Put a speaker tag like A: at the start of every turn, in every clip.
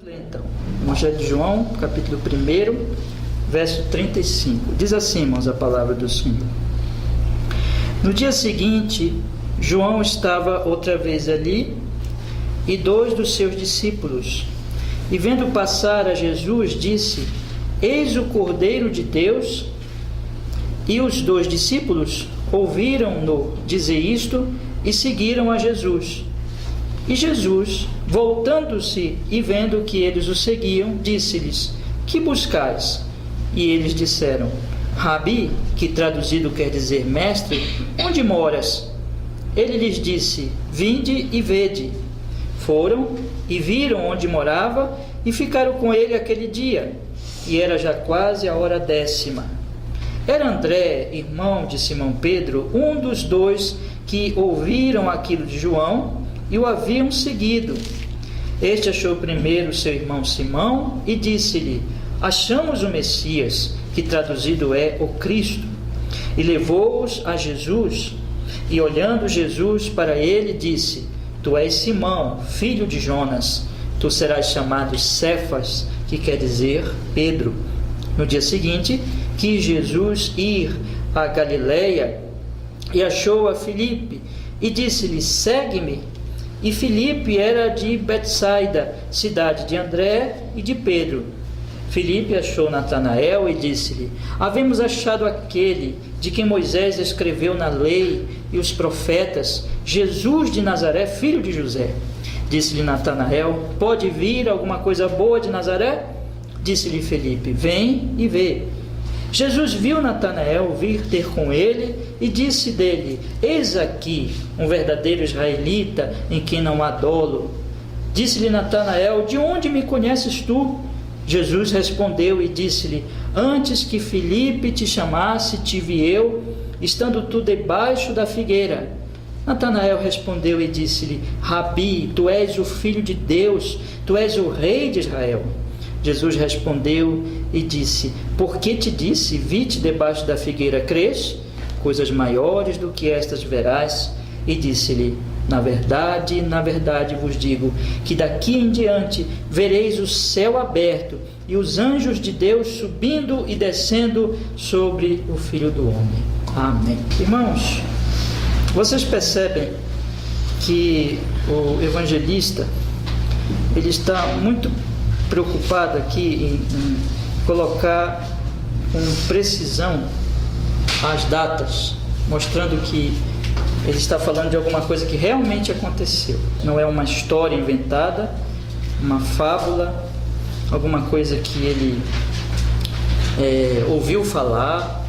A: Então, Evangelho de João, capítulo 1, verso 35. Diz assim, irmãos, a palavra do Senhor. No dia seguinte, João estava outra vez ali e 2 dos seus discípulos. E vendo passar a Jesus, disse: Eis o Cordeiro de Deus. E os 2 discípulos ouviram-no dizer isto e seguiram a Jesus. E Jesus, voltando-se e vendo que eles o seguiam, disse-lhes: Que buscais? E eles disseram: Rabi, que traduzido quer dizer mestre, onde moras? Ele lhes disse: Vinde e vede. Foram e viram onde morava e ficaram com ele aquele dia. E era já quase a hora 10ª. Era André, irmão de Simão Pedro, um dos 2 que ouviram aquilo de João e o haviam seguido. Este achou primeiro seu irmão Simão e disse-lhe: Achamos o Messias, que traduzido é o Cristo. E levou-os a Jesus. E olhando Jesus para ele, disse: Tu és Simão, filho de Jonas. Tu serás chamado Cefas, que quer dizer Pedro. No dia seguinte, quis Jesus ir a Galileia e achou a Filipe e disse-lhe: Segue-me. E Filipe era de Betsaida, cidade de André e de Pedro. Filipe achou Natanael e disse-lhe: Havemos achado aquele de quem Moisés escreveu na lei e os profetas, Jesus de Nazaré, filho de José. Disse-lhe Natanael: Pode vir alguma coisa boa de Nazaré? Disse-lhe Filipe: Vem e vê. Jesus viu Natanael vir ter com ele e disse dele: Eis aqui um verdadeiro israelita em quem não há dolo. Disse-lhe Natanael: De onde me conheces tu? Jesus respondeu e disse-lhe: Antes que Filipe te chamasse, te vi eu, estando tu debaixo da figueira. Natanael respondeu e disse-lhe: Rabi, tu és o Filho de Deus, tu és o Rei de Israel. Jesus respondeu e disse: Por que te disse, vi-te debaixo da figueira, crês? Coisas maiores do que estas verás. E disse-lhe: na verdade vos digo, que daqui em diante vereis o céu aberto e os anjos de Deus subindo e descendo sobre o Filho do Homem. Amém. Irmãos, vocês percebem que o evangelista, ele está muito preocupado aqui em colocar com precisão as datas, mostrando que ele está falando de alguma coisa que realmente aconteceu. Não é uma história inventada, uma fábula, alguma coisa que ele ouviu falar.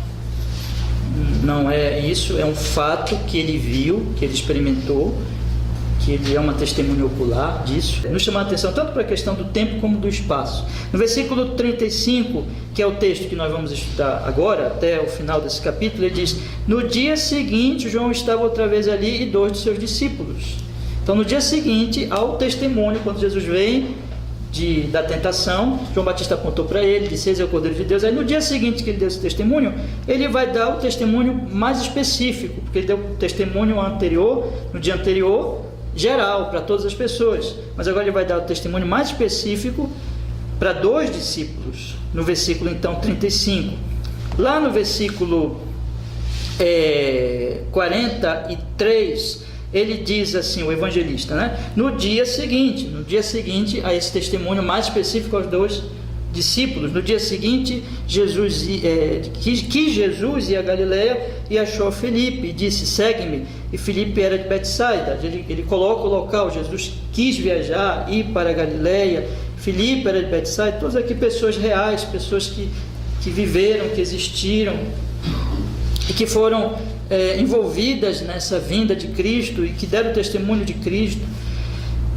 A: Não é isso, é um fato que ele viu, que ele experimentou, que ele é uma testemunha ocular disso. Nos chama a atenção tanto para a questão do tempo como do espaço. No versículo 35, que é o texto que nós vamos estudar agora, até o final desse capítulo, ele diz: No dia seguinte, João estava outra vez ali e 2 de seus discípulos. Então, no dia seguinte, ao testemunho, quando Jesus vem da tentação, João Batista apontou para ele, disse: Eis é o Cordeiro de Deus. Aí, no dia seguinte que ele deu esse testemunho, ele vai dar o testemunho mais específico, porque ele deu o testemunho anterior, no dia anterior, geral, para todas as pessoas, mas agora ele vai dar o testemunho mais específico para 2 discípulos, no versículo então 35. Lá no versículo 43, ele diz assim, o evangelista, né? No dia seguinte a esse testemunho mais específico aos 2 discípulos, no dia seguinte, quis Jesus ir a Galileia e achou Filipe e disse: Segue-me. E Filipe era de Betsaida. Ele coloca o local. Jesus quis viajar, ir para a Galileia. Filipe era de Betsaida. Todas aqui pessoas reais, pessoas que viveram, que existiram e que foram envolvidas nessa vinda de Cristo e que deram testemunho de Cristo.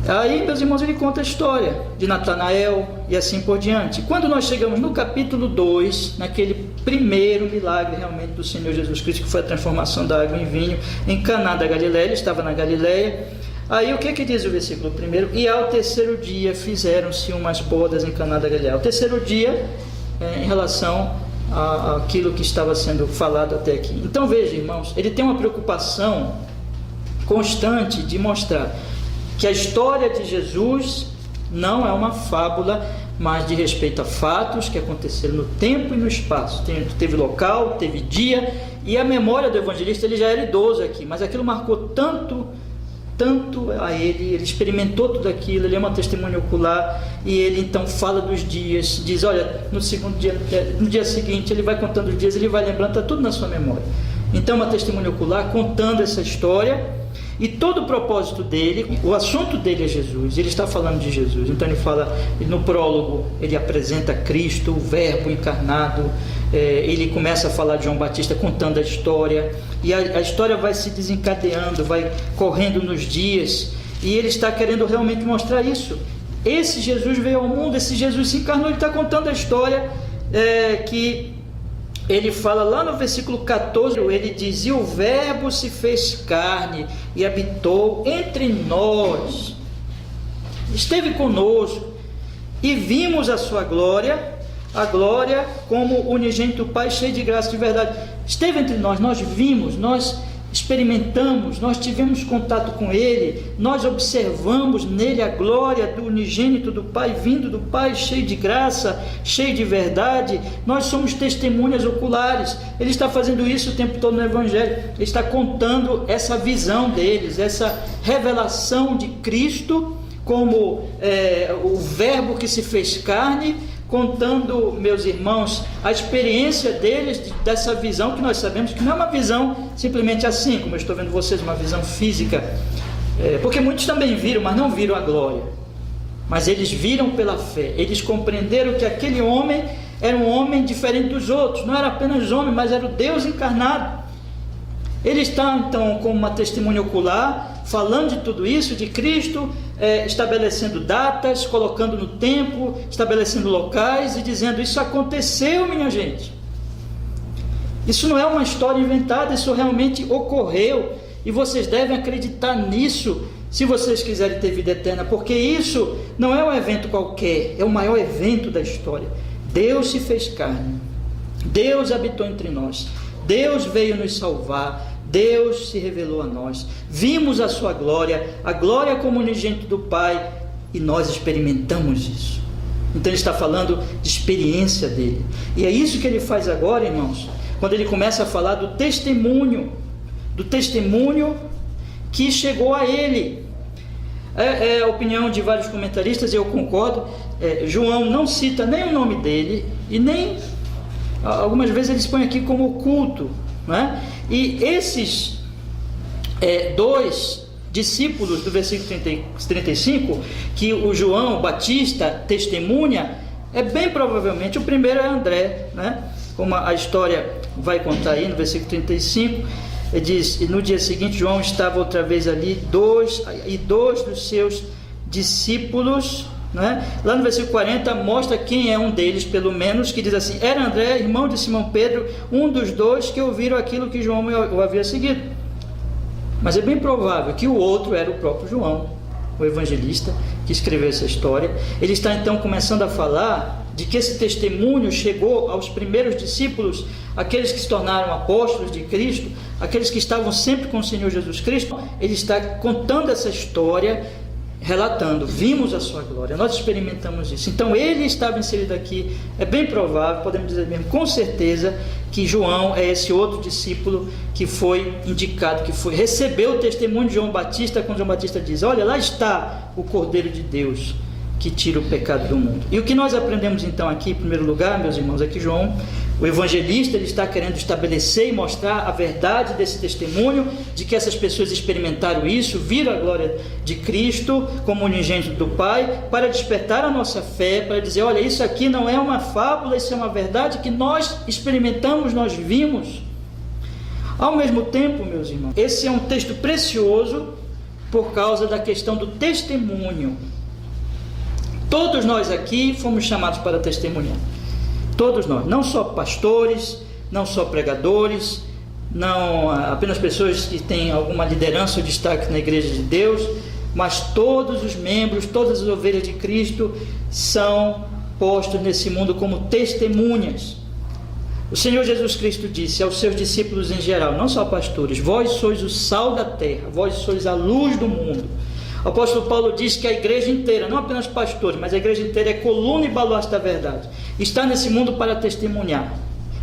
A: Aí, meus irmãos, ele conta a história de Natanael e assim por diante. Quando nós chegamos no capítulo 2, naquele primeiro milagre realmente do Senhor Jesus Cristo, que foi a transformação da água em vinho em Caná da Galileia, ele estava na Galileia. Aí o que diz o versículo 1? E ao 3º dia fizeram-se umas bodas em Caná da Galileia. O 3º dia, em relação àquilo que estava sendo falado até aqui. Então veja, irmãos, ele tem uma preocupação constante de mostrar que a história de Jesus Não é uma fábula, mas de respeito a fatos que aconteceram no tempo e no espaço. Teve local, teve dia, e a memória do evangelista, ele já era idoso aqui, mas aquilo marcou tanto a ele experimentou tudo aquilo, ele é uma testemunha ocular, e ele então fala dos dias, diz, olha, no segundo dia, no dia seguinte, ele vai contando os dias, ele vai lembrando, está tudo na sua memória. Então, uma testemunha ocular contando essa história, e todo o propósito dele, o assunto dele é Jesus, ele está falando de Jesus. Então ele fala, no prólogo, ele apresenta Cristo, o verbo encarnado, ele começa a falar de João Batista contando a história, e a história vai se desencadeando, vai correndo nos dias, e ele está querendo realmente mostrar isso. Esse Jesus veio ao mundo, esse Jesus se encarnou, ele está contando a história que ele fala lá no versículo 14, ele diz, e o verbo se fez carne e habitou entre nós, esteve conosco, e vimos a sua glória, a glória como unigênito Pai, cheio de graça e de verdade. Esteve entre nós, nós vimos, nós experimentamos, nós tivemos contato com ele, nós observamos nele a glória do unigênito do Pai, vindo do Pai, cheio de graça, cheio de verdade. Nós somos testemunhas oculares. Ele está fazendo isso o tempo todo no Evangelho, ele está contando essa visão deles, essa revelação de Cristo como o verbo que se fez carne, contando, meus irmãos, a experiência deles, dessa visão que nós sabemos que não é uma visão simplesmente assim, como eu estou vendo vocês, uma visão física, porque muitos também viram, mas não viram a glória, mas eles viram pela fé, eles compreenderam que aquele homem era um homem diferente dos outros, não era apenas homem, mas era o Deus encarnado. Ele está então como uma testemunha ocular, falando de tudo isso, de Cristo, estabelecendo datas, colocando no tempo, estabelecendo locais e dizendo, isso aconteceu, minha gente. Isso não é uma história inventada, isso realmente ocorreu, e vocês devem acreditar nisso, se vocês quiserem ter vida eterna, porque isso não é um evento qualquer, é o maior evento da história. Deus se fez carne, Deus habitou entre nós, Deus veio nos salvar, Deus se revelou a nós, vimos a sua glória, a glória como unigênito do Pai, e nós experimentamos isso. Então ele está falando de experiência dele, e é isso que ele faz agora, irmãos, quando ele começa a falar do testemunho que chegou a ele. É a opinião de vários comentaristas, e eu concordo. João não cita nem o nome dele, e nem, algumas vezes ele se põe aqui como oculto, né? E esses dois discípulos do versículo 35, que o João Batista testemunha, bem provavelmente o primeiro é André, né? Como a história vai contar aí no versículo 35, ele diz, e no dia seguinte João estava outra vez ali, dois dos seus discípulos, né? Lá no versículo 40 mostra quem é um deles, pelo menos, que diz assim, era André, irmão de Simão Pedro, um dos dois que ouviram aquilo que João o havia seguido. Mas é bem provável que o outro era o próprio João, o evangelista, que escreveu essa história. Ele está então começando a falar de que esse testemunho chegou aos primeiros discípulos, aqueles que se tornaram apóstolos de Cristo, aqueles que estavam sempre com o Senhor Jesus Cristo. Ele está contando essa história, relatando, vimos a sua glória, nós experimentamos isso. Então ele estava inserido aqui, é bem provável, podemos dizer mesmo com certeza, que João é esse outro discípulo que foi indicado, que recebeu o testemunho de João Batista, quando João Batista diz, olha, lá está o Cordeiro de Deus, que tira o pecado do mundo. E o que nós aprendemos então aqui, em primeiro lugar, meus irmãos, é que João, o evangelista, ele está querendo estabelecer e mostrar a verdade desse testemunho, de que essas pessoas experimentaram isso, viram a glória de Cristo como unigênito do Pai, para despertar a nossa fé, para dizer, olha, isso aqui não é uma fábula, isso é uma verdade que nós experimentamos, nós vimos. Ao mesmo tempo, meus irmãos, esse é um texto precioso por causa da questão do testemunho. Todos nós aqui fomos chamados para testemunhar. Todos nós, não só pastores, não só pregadores, não apenas pessoas que têm alguma liderança ou destaque na igreja de Deus, mas todos os membros, todas as ovelhas de Cristo são postos nesse mundo como testemunhas. O Senhor Jesus Cristo disse aos seus discípulos em geral, não só pastores, vós sois o sal da terra, vós sois a luz do mundo. O apóstolo Paulo diz que a igreja inteira, não apenas pastores, mas a igreja inteira é coluna e baluarte da verdade. Está nesse mundo para testemunhar.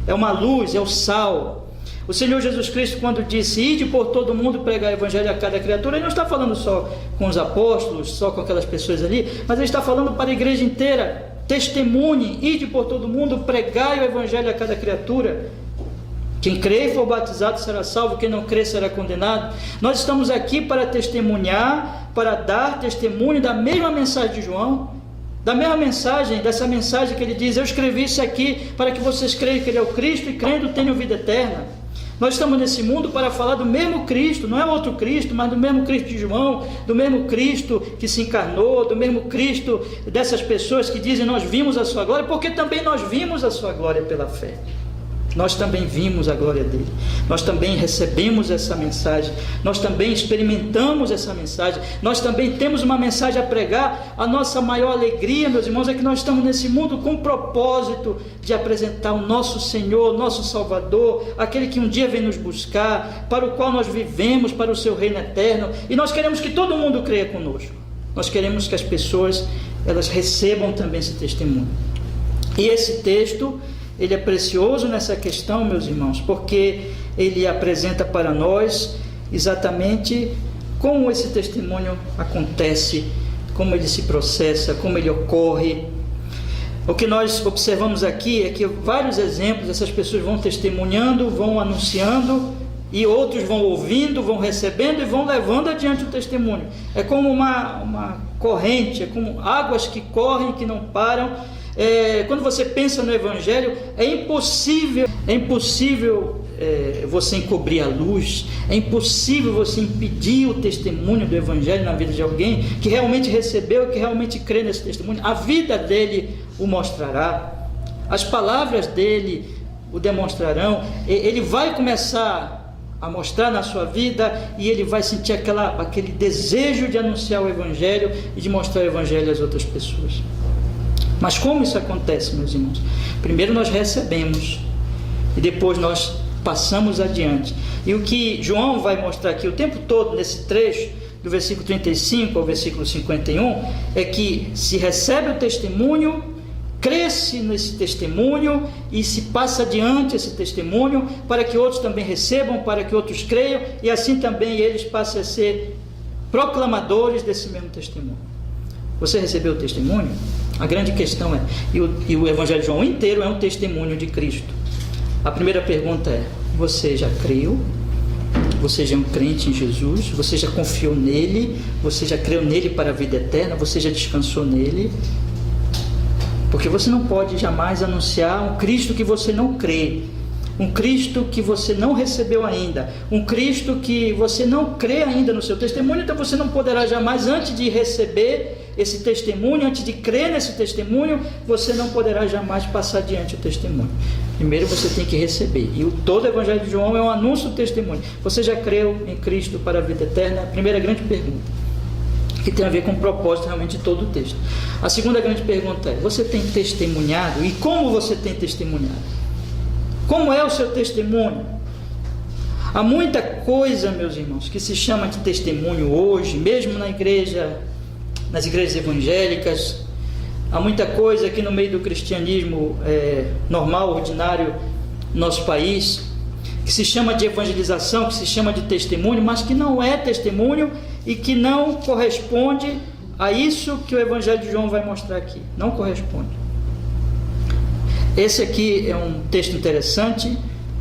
A: É uma luz, é o sal. O Senhor Jesus Cristo, quando disse, ide por todo mundo pregar o evangelho a cada criatura, ele não está falando só com os apóstolos, só com aquelas pessoas ali, mas ele está falando para a igreja inteira. Testemunhe, ide por todo mundo, pregai o evangelho a cada criatura. Quem crê e for batizado será salvo, quem não crê será condenado. Nós estamos aqui para testemunhar, para dar testemunho da mesma mensagem de João, da mesma mensagem, dessa mensagem que ele diz, eu escrevi isso aqui para que vocês creiam que ele é o Cristo e crendo tenham vida eterna. Nós estamos nesse mundo para falar do mesmo Cristo, não é outro Cristo, mas do mesmo Cristo de João, do mesmo Cristo que se encarnou, do mesmo Cristo dessas pessoas que dizem nós vimos a sua glória, porque também nós vimos a sua glória pela fé. Nós também vimos a glória dele, nós também recebemos essa mensagem, nós também experimentamos essa mensagem, nós também temos uma mensagem a pregar. A nossa maior alegria, meus irmãos, é que nós estamos nesse mundo com o propósito de apresentar o nosso Senhor, nosso Salvador, aquele que um dia vem nos buscar, para o qual nós vivemos, para o seu reino eterno, e nós queremos que todo mundo creia conosco, nós queremos que as pessoas, elas recebam também esse testemunho. E esse texto, ele é precioso nessa questão, meus irmãos, porque ele apresenta para nós exatamente como esse testemunho acontece, como ele se processa, como ele ocorre. O que nós observamos aqui é que vários exemplos, essas pessoas vão testemunhando, vão anunciando, e outros vão ouvindo, vão recebendo e vão levando adiante o testemunho. É como uma corrente, é como águas que correm, que não param. Quando você pensa no Evangelho, é impossível você encobrir a luz, é impossível você impedir o testemunho do Evangelho na vida de alguém que realmente recebeu, que realmente crê nesse testemunho. A vida dele o mostrará, as palavras dele o demonstrarão, ele vai começar a mostrar na sua vida e ele vai sentir aquele desejo de anunciar o Evangelho e de mostrar o Evangelho às outras pessoas. Mas como isso acontece, meus irmãos? Primeiro nós recebemos e depois nós passamos adiante. E o que João vai mostrar aqui o tempo todo nesse trecho, do versículo 35 ao versículo 51, é que se recebe o testemunho, cresce nesse testemunho e se passa adiante esse testemunho para que outros também recebam, para que outros creiam e assim também eles passem a ser proclamadores desse mesmo testemunho. Você recebeu o testemunho? A grande questão é, e o Evangelho de João inteiro é um testemunho de Cristo. A primeira pergunta é, você já creu? Você já é um crente em Jesus? Você já confiou nele? Você já creu nele para a vida eterna? Você já descansou nele? Porque você não pode jamais anunciar um Cristo que você não crê, um Cristo que você não recebeu ainda, um Cristo que você não crê ainda no seu testemunho. Então você não poderá jamais, antes de receber esse testemunho, antes de crer nesse testemunho, você não poderá jamais passar adiante o testemunho. Primeiro você tem que receber, e todo o Evangelho de João é um anúncio do testemunho. Você já creu em Cristo para a vida eterna? A primeira grande pergunta, que tem a ver com o propósito realmente de todo o texto. A segunda grande pergunta é, você tem testemunhado? E como você tem testemunhado? Como é o seu testemunho? Há muita coisa, meus irmãos, que se chama de testemunho hoje, mesmo na igreja, nas igrejas evangélicas. Há muita coisa aqui no meio do cristianismo normal, ordinário, no nosso país, que se chama de evangelização, que se chama de testemunho, mas que não é testemunho e que não corresponde a isso que o Evangelho de João vai mostrar aqui. Não corresponde. Esse aqui é um texto interessante,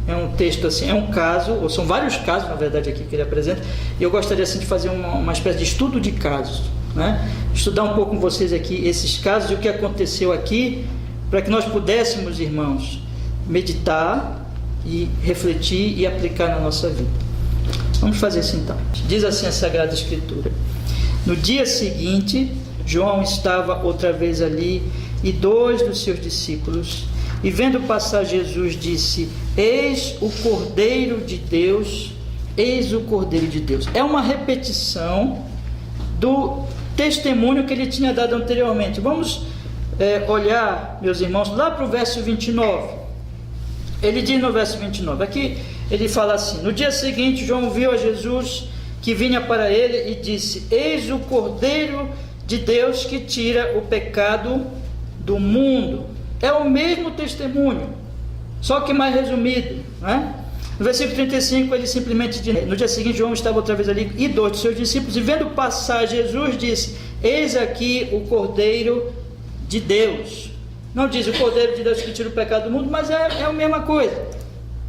A: é um texto assim, é um caso, ou são vários casos, na verdade, aqui que ele apresenta, e eu gostaria assim de fazer uma espécie de estudo de casos, né? Estudar um pouco com vocês aqui esses casos e o que aconteceu aqui, para que nós pudéssemos, irmãos, meditar e refletir e aplicar na nossa vida. Vamos fazer isso então. Diz assim a Sagrada Escritura: no dia seguinte, João estava outra vez ali e 2 dos seus discípulos, e vendo passar Jesus, disse: eis o Cordeiro de Deus, eis o Cordeiro de Deus. É uma repetição do testemunho que ele tinha dado anteriormente. Vamos olhar, meus irmãos, lá para o verso 29. Ele diz no verso 29, aqui ele fala assim: no dia seguinte João viu a Jesus que vinha para ele, e disse: eis o Cordeiro de Deus que tira o pecado do mundo. É o mesmo testemunho, só que mais resumido, né? No versículo 35 ele simplesmente diz: no dia seguinte João estava outra vez ali e 2 de seus discípulos, e vendo passar Jesus disse: eis aqui o Cordeiro de Deus. Não diz o Cordeiro de Deus que tira o pecado do mundo, mas é a mesma coisa.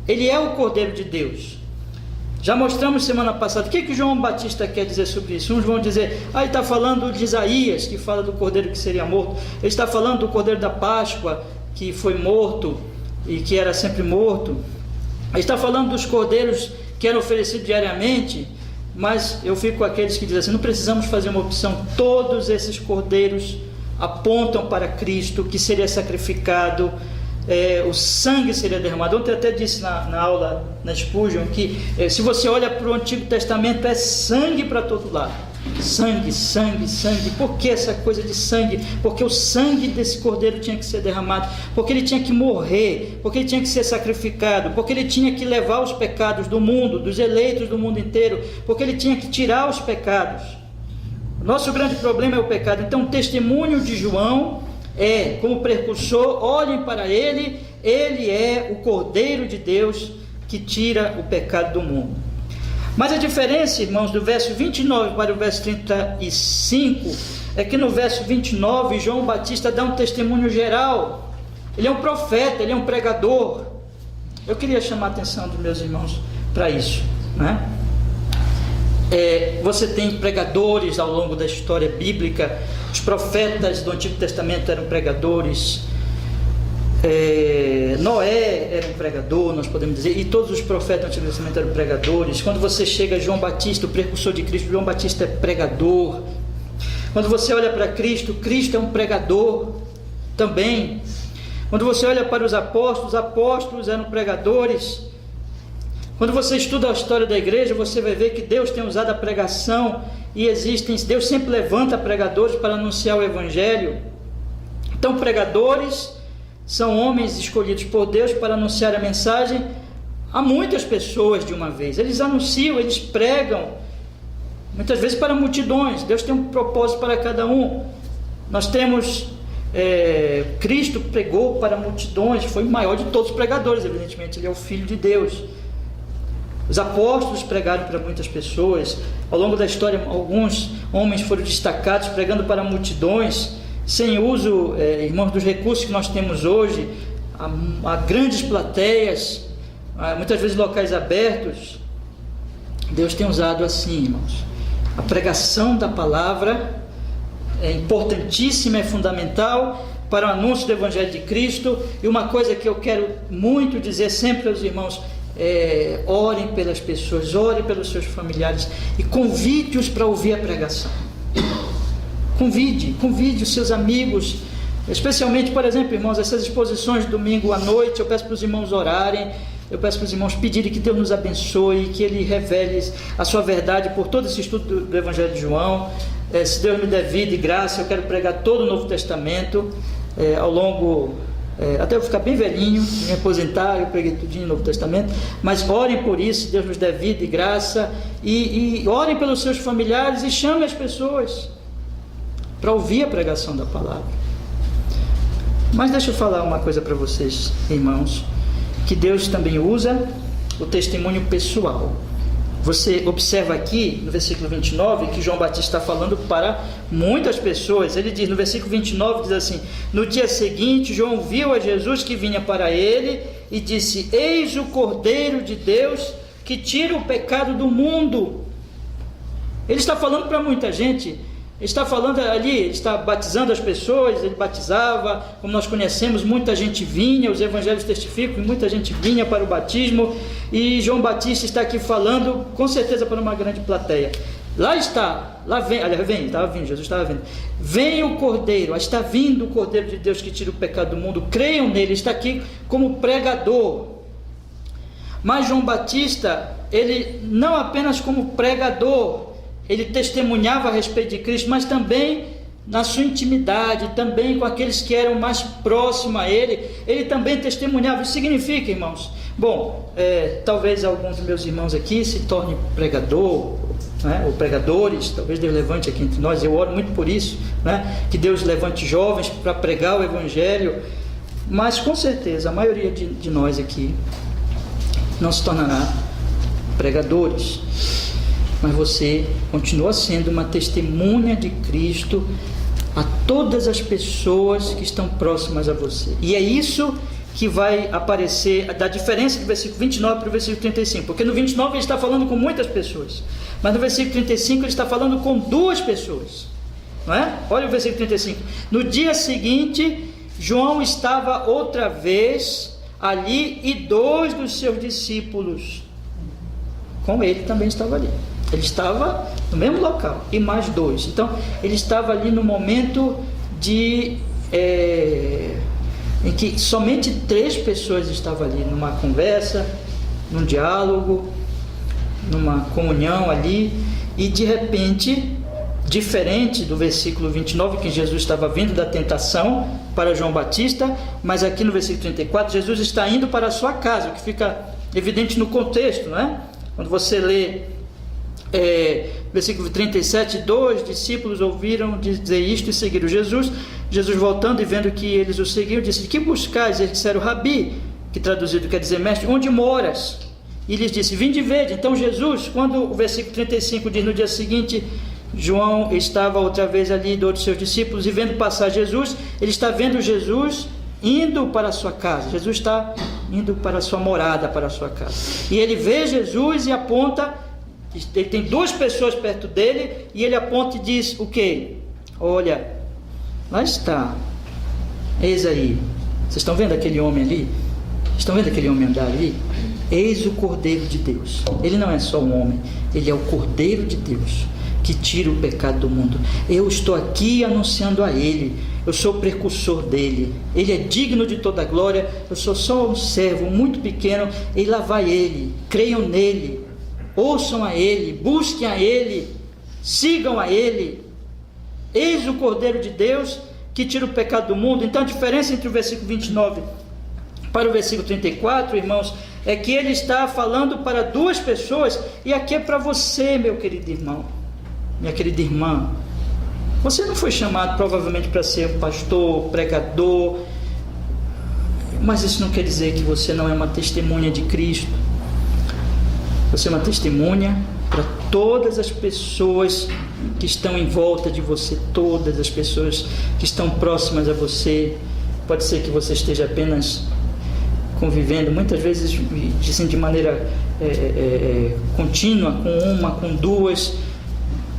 A: Ele é o Cordeiro de Deus. Já mostramos semana passada. O que João Batista quer dizer sobre isso? Uns vão dizer: ele está falando de Isaías, que fala do Cordeiro que seria morto. Ele está falando do Cordeiro da Páscoa, que foi morto e que era sempre morto. Ele está falando dos cordeiros que eram oferecidos diariamente. Mas eu fico com aqueles que dizem assim: não precisamos fazer uma opção. Todos esses cordeiros apontam para Cristo, que seria sacrificado, o sangue seria derramado. Ontem eu até disse na aula, na Spurgeon, que se você olha para o Antigo Testamento, é sangue para todo lado. Sangue, sangue, sangue. Por que essa coisa de sangue? Porque o sangue desse cordeiro tinha que ser derramado, porque ele tinha que morrer, porque ele tinha que ser sacrificado, porque ele tinha que levar os pecados do mundo, dos eleitos do mundo inteiro, porque ele tinha que tirar os pecados. Nosso grande problema é o pecado. Então o testemunho de João é como precursor: olhem para ele, ele é o Cordeiro de Deus que tira o pecado do mundo. Mas a diferença, irmãos, do verso 29 para o verso 35, é que no verso 29, João Batista dá um testemunho geral. Ele é um profeta, ele é um pregador. Eu queria chamar a atenção dos meus irmãos para isso, né? Você tem pregadores ao longo da história bíblica. Os profetas do Antigo Testamento eram pregadores. Noé era um pregador, nós podemos dizer, e todos os profetas do Antigo Testamento eram pregadores. Quando você chega a João Batista, o precursor de Cristo, João Batista é pregador. Quando você olha para Cristo, Cristo é um pregador também. Quando você olha para os apóstolos eram pregadores. Quando você estuda a história da igreja, você vai ver que Deus tem usado a pregação, e Deus sempre levanta pregadores para anunciar o Evangelho. Então, pregadores são homens escolhidos por Deus para anunciar a mensagem a muitas pessoas de uma vez. Eles anunciam, eles pregam, muitas vezes para multidões. Deus tem um propósito para cada um. Nós temos Cristo pregou para multidões, foi o maior de todos os pregadores, evidentemente, ele é o Filho de Deus. Os apóstolos pregaram para muitas pessoas. Ao longo da história, alguns homens foram destacados pregando para multidões, sem uso, irmãos, dos recursos que nós temos hoje, a grandes plateias, muitas vezes locais abertos. Deus tem usado assim, irmãos. A pregação da palavra é importantíssima, é fundamental para o anúncio do Evangelho de Cristo. E uma coisa que eu quero muito dizer sempre aos irmãos: orem pelas pessoas, orem pelos seus familiares e convide-os para ouvir a pregação. Convide os seus amigos, especialmente, por exemplo, irmãos, essas exposições de domingo à noite. Eu peço para os irmãos orarem, eu peço para os irmãos pedirem que Deus nos abençoe, que Ele revele a sua verdade por todo esse estudo do Evangelho de João. Se Deus me der vida e graça, eu quero pregar todo o Novo Testamento ao longo, até eu ficar bem velhinho, me aposentar, eu preguei tudinho no Novo Testamento. Mas orem por isso, se Deus nos der vida e graça, e orem pelos seus familiares, e chamem as pessoas para ouvir a pregação da palavra. Mas deixa eu falar uma coisa para vocês, irmãos, que Deus também usa o testemunho pessoal. Você observa aqui no versículo 29 que João Batista está falando para muitas pessoas. Ele diz no versículo 29, diz assim: no dia seguinte João viu a Jesus que vinha para ele e disse: eis o Cordeiro de Deus que tira o pecado do mundo. Ele está falando para muita gente. Ele está falando ali, ele está batizando as pessoas. Ele batizava, como nós conhecemos, muita gente vinha, os evangelhos testificam que muita gente vinha para o batismo, e João Batista está aqui falando, com certeza para uma grande plateia. Jesus estava vindo, vem o Cordeiro, está vindo o Cordeiro de Deus que tira o pecado do mundo, creiam nele. Ele está aqui como pregador. Mas João Batista, ele não apenas como pregador, ele testemunhava a respeito de Cristo, mas também na sua intimidade, também com aqueles que eram mais próximos a ele, ele também testemunhava. Isso significa, irmãos, talvez alguns dos meus irmãos aqui se tornem pregador, né? Ou pregadores, talvez Deus levante aqui entre nós, eu oro muito por isso, né? Que Deus levante jovens para pregar o Evangelho, mas com certeza a maioria de nós aqui não se tornará pregadores, mas você continua sendo uma testemunha de Cristo a todas as pessoas que estão próximas a você. E é isso que vai aparecer, da diferença do versículo 29 para o versículo 35, porque no 29 ele está falando com muitas pessoas, mas no versículo 35 ele está falando com 2 pessoas, não é? Olha o versículo 35. No dia seguinte, João estava outra vez ali e 2 dos seus discípulos com ele também estavam ali. Ele estava no mesmo local e mais 2. Então ele estava ali no momento em que somente 3 pessoas estavam ali, numa conversa, num diálogo, numa comunhão ali, e de repente, diferente do versículo 29, que Jesus estava vindo da tentação para João Batista, mas aqui no versículo 34, Jesus está indo para a sua casa, o que fica evidente no contexto, não é? Quando você lê versículo 37, 2 discípulos ouviram dizer isto e seguiram Jesus. Jesus, voltando e vendo que eles o seguiam, disse: que buscais? Eles disseram: Rabi, que traduzido quer dizer mestre, onde moras? E lhes disse: vinde e vede. Então Jesus, quando o versículo 35 diz: no dia seguinte João estava outra vez ali, 2 de seus discípulos, e vendo passar Jesus, ele está vendo Jesus indo para a sua casa. Jesus está indo para a sua morada, para a sua casa, e ele vê Jesus e aponta. Ele tem 2 pessoas perto dele, e ele aponta e diz o quê? Olha, lá está, eis aí, vocês estão vendo aquele homem ali? Estão vendo aquele homem andar ali? Eis o Cordeiro de Deus. Ele não é só um homem, ele é o Cordeiro de Deus, que tira o pecado do mundo. Eu estou aqui anunciando a ele, eu sou o precursor dele, ele é digno de toda a glória, eu sou só um servo muito pequeno, e lá vai ele. Creiam nele, ouçam a ele, busquem a ele, sigam a ele. Eis o Cordeiro de Deus que tira o pecado do mundo. Então a diferença entre o versículo 29 para o versículo 34, irmãos, é que ele está falando para 2 pessoas, e aqui é para você, meu querido irmão, minha querida irmã. Você não foi chamado provavelmente para ser um pastor, pregador, mas isso não quer dizer que você não é uma testemunha de Cristo. Você é uma testemunha para todas as pessoas que estão em volta de você, todas as pessoas que estão próximas a você. Pode ser que você esteja apenas convivendo, muitas vezes assim, de maneira contínua, com uma, com 2.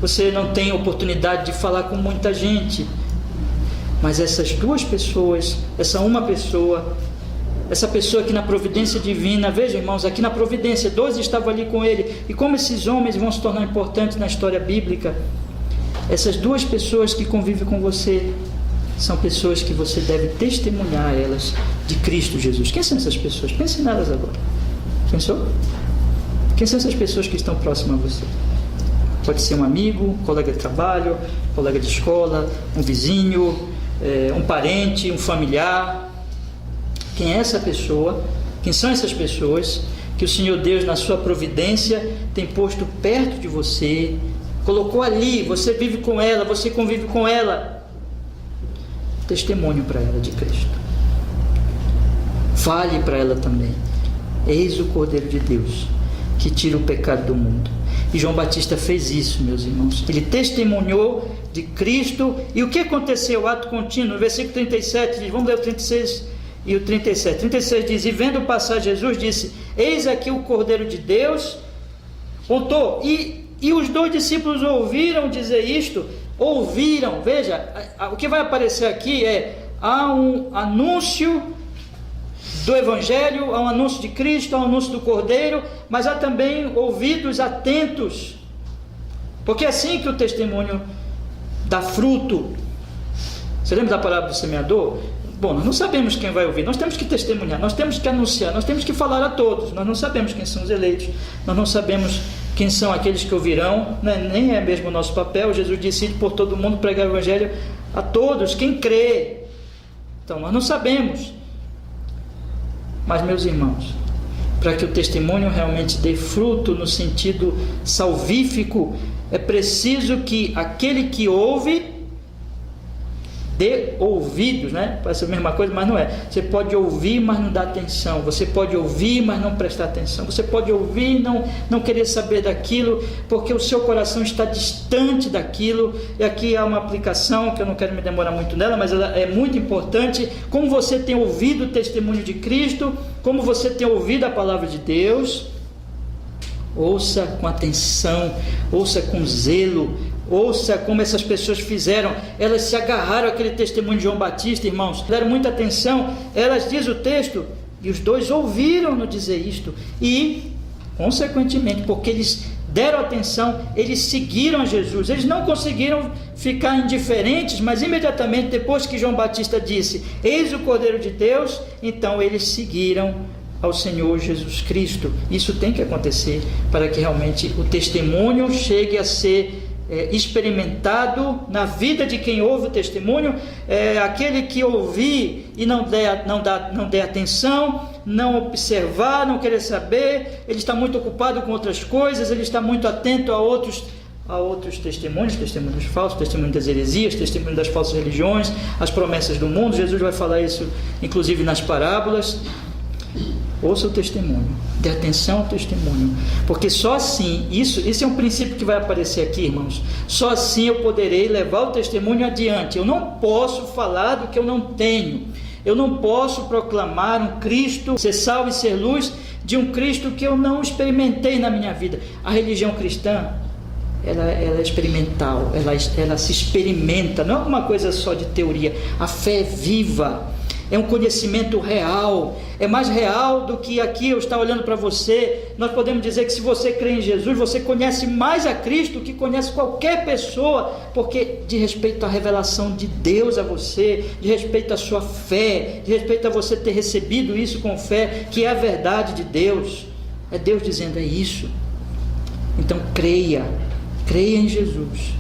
A: Você não tem oportunidade de falar com muita gente, mas essas 2 pessoas, essa uma pessoa, essa pessoa aqui na providência divina, veja, irmãos, aqui na providência, 2 estavam ali com ele, e como esses homens vão se tornar importantes na história bíblica, essas 2 pessoas que convivem com você, são pessoas que você deve testemunhar elas de Cristo Jesus. Quem são essas pessoas? Pense nelas agora. Pensou? Quem são essas pessoas que estão próximas a você? Pode ser um amigo, um colega de trabalho, um colega de escola, um vizinho, um parente, um familiar. Quem é essa pessoa? Quem são essas pessoas que o Senhor Deus, na sua providência, tem posto perto de você, colocou ali, você vive com ela, você convive com ela? Testemunho para ela de Cristo. Fale para ela também: eis o Cordeiro de Deus que tira o pecado do mundo. E João Batista fez isso, meus irmãos. Ele testemunhou de Cristo. E o que aconteceu? O ato contínuo. No versículo 37 diz, vamos ler o 36 e o 37. 36 diz: e vendo passar Jesus, disse: eis aqui o Cordeiro de Deus. Pontou. E os 2 discípulos ouviram dizer isto. Ouviram, veja, o que vai aparecer aqui há um anúncio do Evangelho, há um anúncio de Cristo, há um anúncio do Cordeiro, mas há também ouvidos atentos, porque é assim que o testemunho dá fruto. Você lembra da parábola do semeador? Bom, nós não sabemos quem vai ouvir, nós temos que testemunhar, nós temos que anunciar, nós temos que falar a todos. Nós não sabemos quem são os eleitos, nós não sabemos quem são aqueles que ouvirão, né? Nem é mesmo o nosso papel. Jesus disse: ide por todo mundo pregar o Evangelho a todos, quem crê. Então nós não sabemos, mas meus irmãos, para que o testemunho realmente dê fruto no sentido salvífico, é preciso que aquele que ouve dê ouvidos, né? Parece a mesma coisa, mas não é. Você pode ouvir, mas não dá atenção. Você pode ouvir, mas não prestar atenção. Você pode ouvir e não querer saber daquilo, porque o seu coração está distante daquilo. E aqui há uma aplicação, que eu não quero me demorar muito nela, mas ela é muito importante. Como você tem ouvido o testemunho de Cristo, como você tem ouvido a palavra de Deus, ouça com atenção, ouça com zelo. Ouça como essas pessoas fizeram. Elas se agarraram àquele testemunho de João Batista, irmãos, deram muita atenção. Elas, diz o texto, e os dois ouviram-no dizer isto, e consequentemente, porque eles deram atenção, eles seguiram a Jesus. Eles não conseguiram ficar indiferentes, mas imediatamente depois que João Batista disse: eis o Cordeiro de Deus, então eles seguiram ao Senhor Jesus Cristo. Isso tem que acontecer para que realmente o testemunho chegue a ser experimentado na vida de quem ouve o testemunho. Aquele que ouvir e não der atenção, não observar, não querer saber, ele está muito ocupado com outras coisas, ele está muito atento a outros testemunhos falsos, testemunho das heresias, testemunho das falsas religiões, as promessas do mundo. Jesus vai falar isso inclusive nas parábolas. Ouça o testemunho, dê atenção ao testemunho, porque só assim, isso é um princípio que vai aparecer aqui, irmãos. Só assim eu poderei levar o testemunho adiante. Eu não posso falar do que eu não tenho. Eu não posso proclamar um Cristo, ser sal e ser luz de um Cristo que eu não experimentei na minha vida. A religião cristã, ela é experimental, ela se experimenta, não é uma coisa só de teoria. A fé é viva, é um conhecimento real, é mais real do que aqui eu estar olhando para você. Nós podemos dizer que se você crê em Jesus, você conhece mais a Cristo que conhece qualquer pessoa, porque de respeito à revelação de Deus a você, de respeito à sua fé, de respeito a você ter recebido isso com fé, que é a verdade de Deus. É Deus dizendo: é isso. Então creia em Jesus,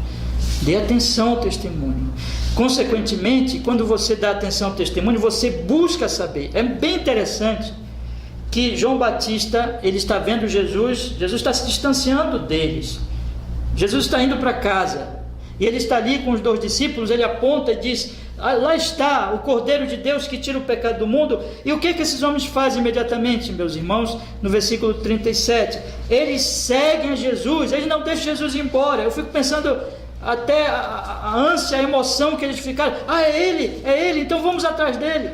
A: dê atenção ao testemunho. Consequentemente, quando você dá atenção ao testemunho, você busca saber. É bem interessante que João Batista, ele está vendo Jesus está se distanciando deles. Jesus está indo para casa, e ele está ali com os 2 discípulos, ele aponta e diz: lá está o Cordeiro de Deus que tira o pecado do mundo. E o que esses homens fazem imediatamente, meus irmãos? No versículo 37, eles seguem a Jesus, eles não deixam Jesus ir embora. Eu fico pensando, até a ânsia, a emoção que eles ficaram: é ele, então vamos atrás dele,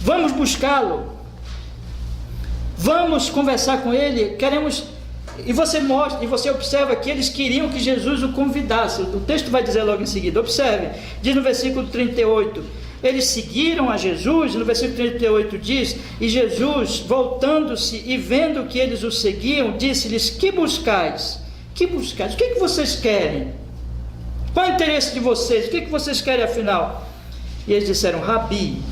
A: vamos buscá-lo, vamos conversar com ele, queremos. E você observa que eles queriam que Jesus o convidasse. O texto vai dizer logo em seguida, observe, diz no versículo 38, eles seguiram a Jesus. No versículo 38 diz: e Jesus, voltando-se e vendo que eles o seguiam, disse-lhes: que buscais? O que vocês querem? Qual é o interesse de vocês? O que vocês querem afinal? E eles disseram: Rabi.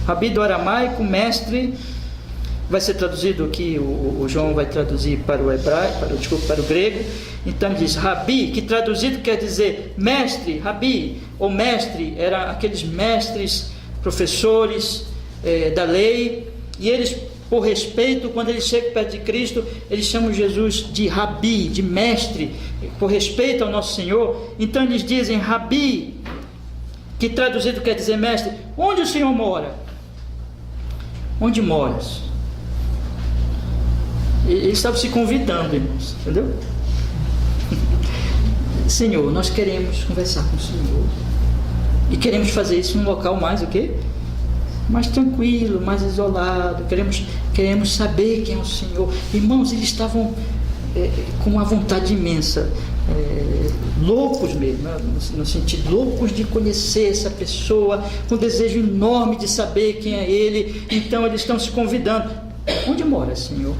A: Rabi do aramaico, mestre, vai ser traduzido aqui, o João vai traduzir para o hebraico, para o grego. Então diz Rabi, que traduzido quer dizer mestre. Rabi, ou mestre, eram aqueles mestres, professores da lei, e eles, por respeito, quando eles chegam perto de Cristo, eles chamam Jesus de Rabi, de mestre, por respeito ao nosso Senhor. Então eles dizem: Rabi, que traduzido quer dizer mestre, onde o Senhor mora? Onde moras? Eles estavam se convidando, irmãos, entendeu? Senhor, nós queremos conversar com o Senhor, e queremos fazer isso num local mais, o quê? Mais tranquilo, mais isolado. Queremos saber quem é o Senhor. Irmãos, eles estavam com uma vontade imensa, loucos mesmo, né? No sentido, loucos de conhecer essa pessoa, com desejo enorme de saber quem é Ele. Então eles estão se convidando: onde mora, Senhor?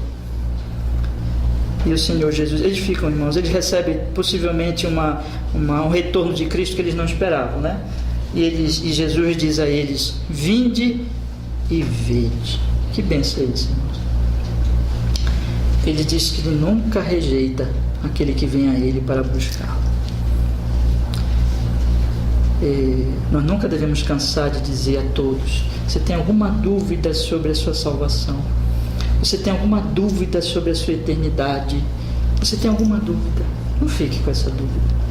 A: E o Senhor Jesus, eles ficam, irmãos, eles recebem possivelmente um retorno de Cristo que eles não esperavam, né? E Jesus diz a eles: vinde e vede. Que bênção é isso, irmãos? Ele diz que ele nunca rejeita aquele que vem a ele para buscá-lo. Nós nunca devemos cansar de dizer a todos: você tem alguma dúvida sobre a sua salvação? Você tem alguma dúvida sobre a sua eternidade? Você tem alguma dúvida? Não fique com essa dúvida.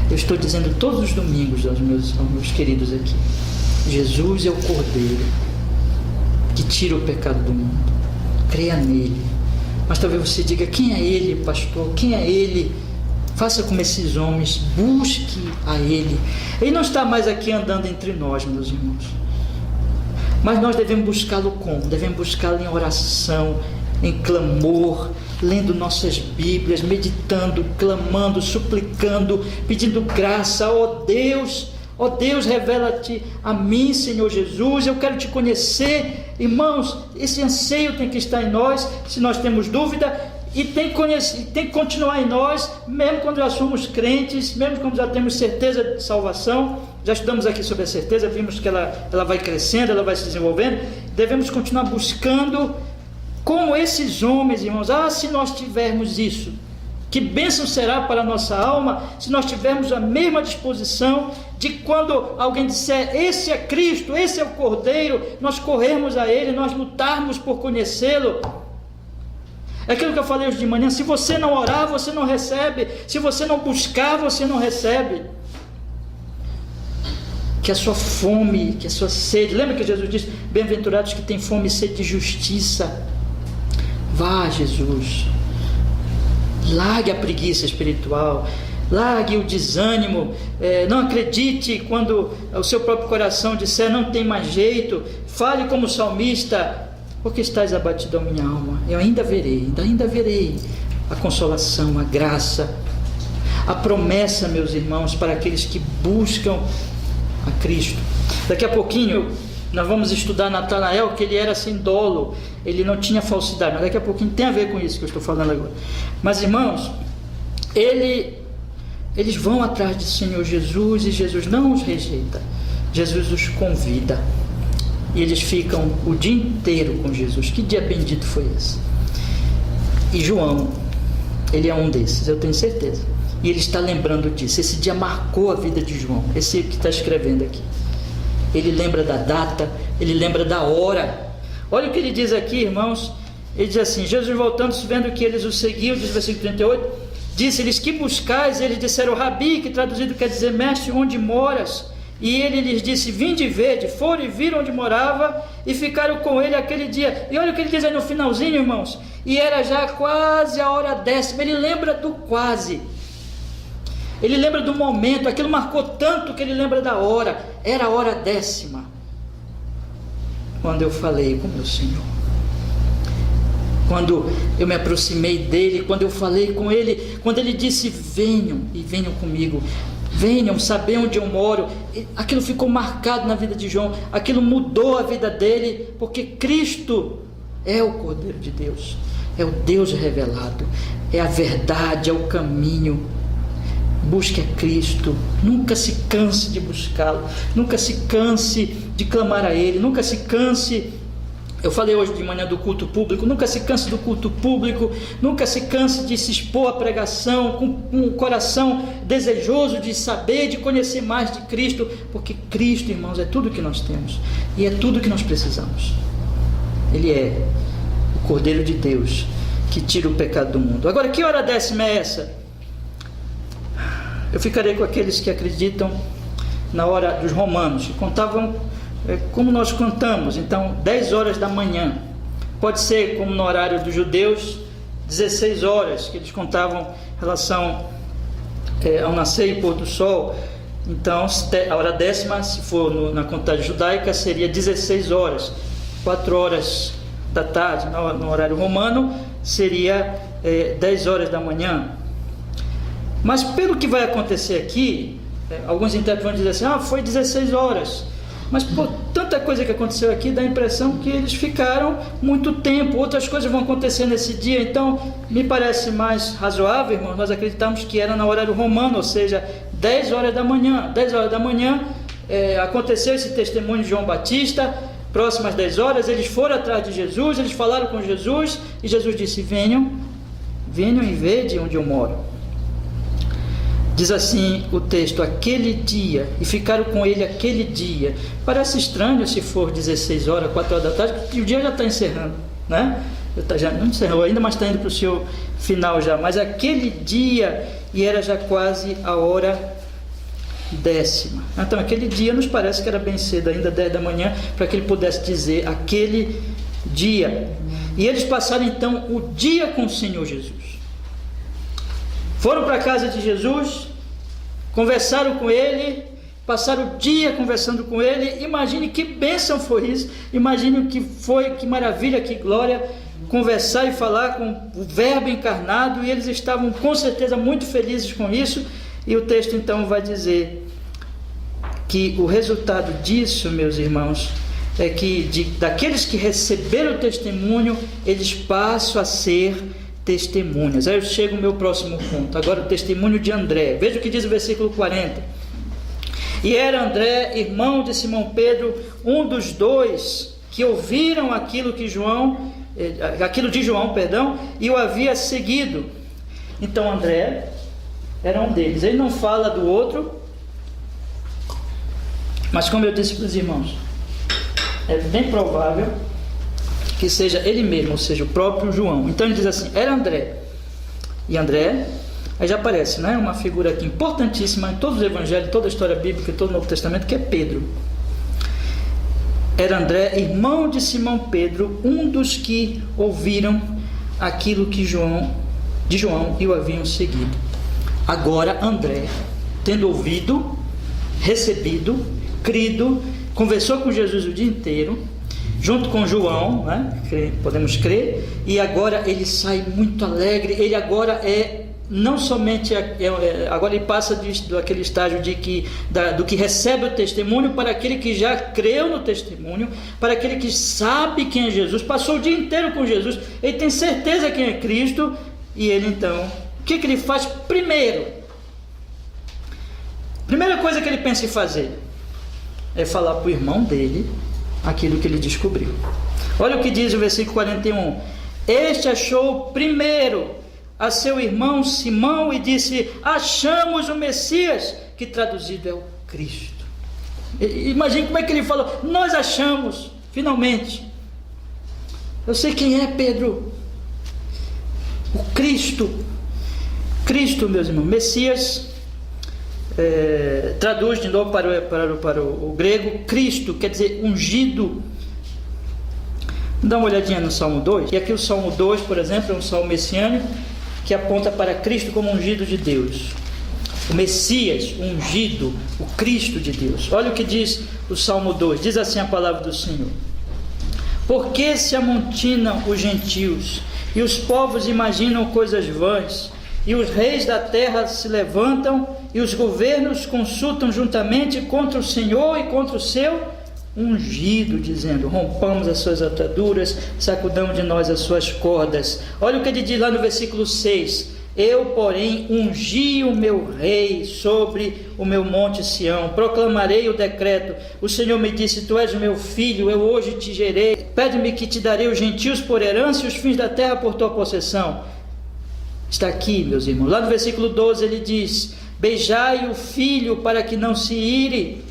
A: Eu estou dizendo todos os domingos aos meus queridos aqui: Jesus é o Cordeiro que tira o pecado do mundo. Creia nele. Mas talvez você diga: quem é ele, pastor? Quem é ele? Faça como esses homens, busque a ele. Ele não está mais aqui andando entre nós, meus irmãos, mas nós devemos buscá-lo como? Devemos buscá-lo em oração, em clamor, lendo nossas Bíblias, meditando, clamando, suplicando, pedindo graça. Ó Deus, revela-te a mim, Senhor Jesus, eu quero te conhecer. Irmãos, esse anseio tem que estar em nós, se nós temos dúvida, e tem que continuar em nós, mesmo quando já somos crentes, mesmo quando já temos certeza de salvação. Já estudamos aqui sobre a certeza, vimos que ela vai crescendo, ela vai se desenvolvendo. Devemos continuar buscando como esses homens, irmãos. Se nós tivermos isso, que bênção será para a nossa alma se nós tivermos a mesma disposição de quando alguém disser: esse é Cristo, esse é o Cordeiro, nós corrermos a Ele, nós lutarmos por conhecê-lo. É aquilo que eu falei hoje de manhã: se você não orar, você não recebe. Se você não buscar, você não recebe. Que a sua fome, que a sua sede, lembra que Jesus disse: bem-aventurados que têm fome e sede de justiça. Vá, Jesus, largue a preguiça espiritual, largue o desânimo, não acredite quando o seu próprio coração disser: não tem mais jeito. Fale como salmista: porque estás abatido a minha alma, eu ainda verei a consolação, a graça, a promessa, meus irmãos, para aqueles que buscam a Cristo. Daqui a pouquinho nós vamos estudar Natanael, que ele era assim dolo, ele não tinha falsidade, mas daqui a pouquinho tem a ver com isso que eu estou falando agora. Mas, irmãos, eles vão atrás do Senhor Jesus, e Jesus não os rejeita, Jesus os convida, e eles ficam o dia inteiro com Jesus. Que dia bendito foi esse? E João, ele é um desses, eu tenho certeza, e ele está lembrando disso. Esse dia marcou a vida de João, esse que está escrevendo aqui. Ele lembra da data, ele lembra da hora. Olha o que ele diz aqui, irmãos. Ele diz assim: Jesus, voltando-se, vendo que eles o seguiam, diz o versículo 38, disse-lhes: que buscais? Eles disseram: Rabi, que traduzido quer dizer mestre, onde moras? E ele lhes disse: vinde e vede. Foram e viram onde morava, e ficaram com ele aquele dia. E olha o que ele diz aí no finalzinho, irmãos: e era já quase a hora 10ª. Ele lembra do quase, ele lembra do momento. Aquilo marcou tanto que ele lembra da hora. Era a hora 10ª, quando eu falei com meu Senhor, quando eu me aproximei dele, quando eu falei com ele, quando ele disse: venham e venham comigo, venham saber onde eu moro. Aquilo ficou marcado na vida de João, aquilo mudou a vida dele, porque Cristo é o Cordeiro de Deus, é o Deus revelado, é a verdade, é o caminho. Busque a Cristo, nunca se canse de buscá-lo, nunca se canse de clamar a Ele, nunca se canse. Eu falei hoje de manhã do culto público, nunca se canse do culto público, nunca se canse de se expor à pregação, com um coração desejoso de saber, de conhecer mais de Cristo, porque Cristo, irmãos, é tudo que nós temos, e é tudo que nós precisamos. Ele é o Cordeiro de Deus, que tira o pecado do mundo. Agora, que hora 10ª é essa? Eu ficarei com aqueles que acreditam na hora dos romanos, que contavam como nós contamos. Então, 10 horas da manhã, pode ser como no horário dos judeus, 16 horas, que eles contavam em relação ao nascer e pôr do sol. Então, a hora 10ª, se for na contagem judaica, seria 16 horas, 4 horas da tarde. No horário romano, seria 10 horas da manhã. Mas pelo que vai acontecer aqui, alguns intérpretes vão dizer assim: foi 16 horas. Mas por tanta coisa que aconteceu aqui, dá a impressão que eles ficaram muito tempo, outras coisas vão acontecer nesse dia. Então, me parece mais razoável, irmãos, nós acreditamos que era no horário romano, ou seja, 10 horas da manhã. 10 horas da manhã, aconteceu esse testemunho de João Batista. Próximas 10 horas, eles foram atrás de Jesus, eles falaram com Jesus, e Jesus disse: venham e vede onde eu moro. Diz assim o texto, aquele dia, e ficaram com ele aquele dia. Parece estranho se for 16 horas, 4 horas da tarde, porque o dia já está encerrando, né? Já não encerrou ainda, mas está indo para o seu final já. Mas aquele dia, e era já quase a hora 10ª. Então aquele dia nos parece que era bem cedo, ainda 10 da manhã, para que ele pudesse dizer aquele dia. E eles passaram então o dia com o Senhor Jesus. Foram para a casa de Jesus, conversaram com ele, passaram o dia conversando com ele. Imagine que bênção foi isso, imagine o que foi, que maravilha, que glória, conversar e falar com o Verbo encarnado, e eles estavam com certeza muito felizes com isso. E o texto então vai dizer que o resultado disso, meus irmãos, é que daqueles que receberam o testemunho, eles passam a ser testemunhas. Aí eu chego ao meu próximo ponto, agora o testemunho de André. Veja o que diz o versículo 40. E era André, irmão de Simão Pedro, um dos dois que ouviram aquilo de João, e o havia seguido. Então André era um deles. Ele não fala do outro, mas como eu disse para os irmãos, é bem provável que seja ele mesmo, ou seja, o próprio João. Então ele diz assim, era André. E André, aí já aparece, né, uma figura aqui importantíssima em todos os evangelhos, toda a história bíblica, todo o Novo Testamento, que é Pedro. Era André, irmão de Simão Pedro, um dos que ouviram aquilo de João e o haviam seguido. Agora André, tendo ouvido, recebido, crido, conversou com Jesus o dia inteiro, junto com João, né? Podemos crer, e agora ele sai muito alegre. Ele agora é não somente agora ele passa daquele estágio do que recebe o testemunho para aquele que já creu no testemunho, para aquele que sabe quem é Jesus, passou o dia inteiro com Jesus, ele tem certeza quem é Cristo. E ele então, o que ele faz primeiro? Primeira coisa que ele pensa em fazer é falar para o irmão dele aquilo que ele descobriu. Olha o que diz o versículo 41. Este achou primeiro a seu irmão Simão e disse, achamos o Messias, que traduzido é o Cristo. Imagine como é que ele falou, nós achamos, finalmente. Eu sei quem é, Pedro. O Cristo. Cristo, meus irmãos, Messias, traduz de novo para o grego, Cristo, quer dizer ungido. Dá uma olhadinha no Salmo 2, e aqui o Salmo 2, por exemplo, é um salmo messiânico, que aponta para Cristo como ungido de Deus, o Messias, o ungido, o Cristo de Deus. Olha o que diz o Salmo 2, diz assim a palavra do Senhor: por que se amontinam os gentios, e os povos imaginam coisas vãs, e os reis da terra se levantam, e os governos consultam juntamente contra o Senhor e contra o seu ungido, dizendo, rompamos as suas ataduras, sacudamos de nós as suas cordas. Olha o que ele diz lá no versículo 6, eu porém ungi o meu rei sobre o meu monte Sião, proclamarei o decreto, o Senhor me disse, tu és o meu filho, eu hoje te gerei, pede-me que te darei os gentios por herança e os fins da terra por tua possessão. Está aqui, meus irmãos. Lá no versículo 12 ele diz, beijai o filho para que não se ire.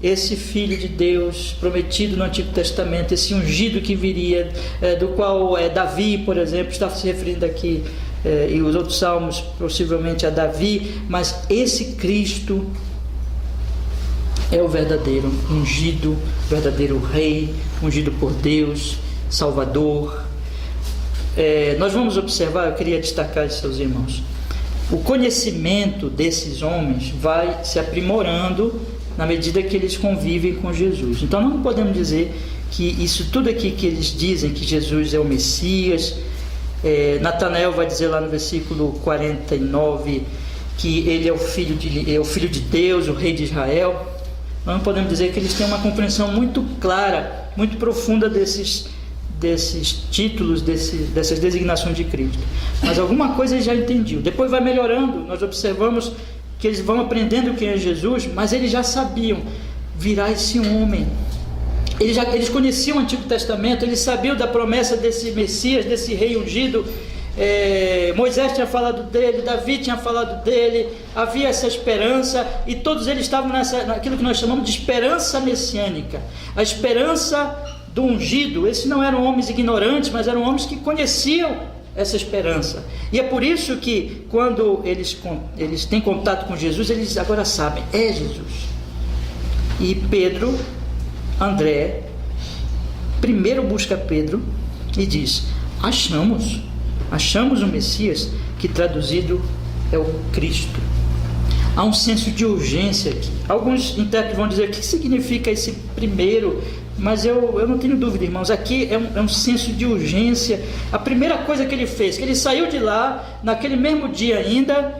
A: Esse filho de Deus prometido no Antigo Testamento, esse ungido que viria, do qual Davi, por exemplo, está se referindo aqui, e os outros salmos possivelmente a Davi, mas esse Cristo é o verdadeiro ungido, verdadeiro rei, ungido por Deus, Salvador. Nós vamos observar, eu queria destacar isso, seus irmãos, o conhecimento desses homens vai se aprimorando na medida que eles convivem com Jesus. Então não podemos dizer que isso tudo aqui que eles dizem, que Jesus é o Messias, Natanael vai dizer lá no versículo 49 que ele é o filho de Deus, o rei de Israel. Nós não podemos dizer que eles têm uma compreensão muito clara, muito profunda desses títulos, dessas designações de Cristo, mas alguma coisa eles já entendiam. Depois vai melhorando, nós observamos que eles vão aprendendo quem é Jesus, mas eles já sabiam, virá esse homem. Eles conheciam o Antigo Testamento, eles sabiam da promessa desse Messias, desse rei ungido, Moisés tinha falado dele, Davi tinha falado dele, havia essa esperança, e todos eles estavam naquilo que nós chamamos de esperança messiânica, a esperança do ungido. Esses não eram homens ignorantes, mas eram homens que conheciam essa esperança, e é por isso que quando eles têm contato com Jesus, eles agora sabem, é Jesus. E Pedro, André, primeiro busca Pedro e diz: achamos o Messias, que traduzido é o Cristo. Há um senso de urgência aqui. Alguns intérpretes vão dizer: o que significa esse primeiro? Mas eu não tenho dúvida, irmãos, aqui é um senso de urgência. A primeira coisa que ele fez, que ele saiu de lá, naquele mesmo dia ainda,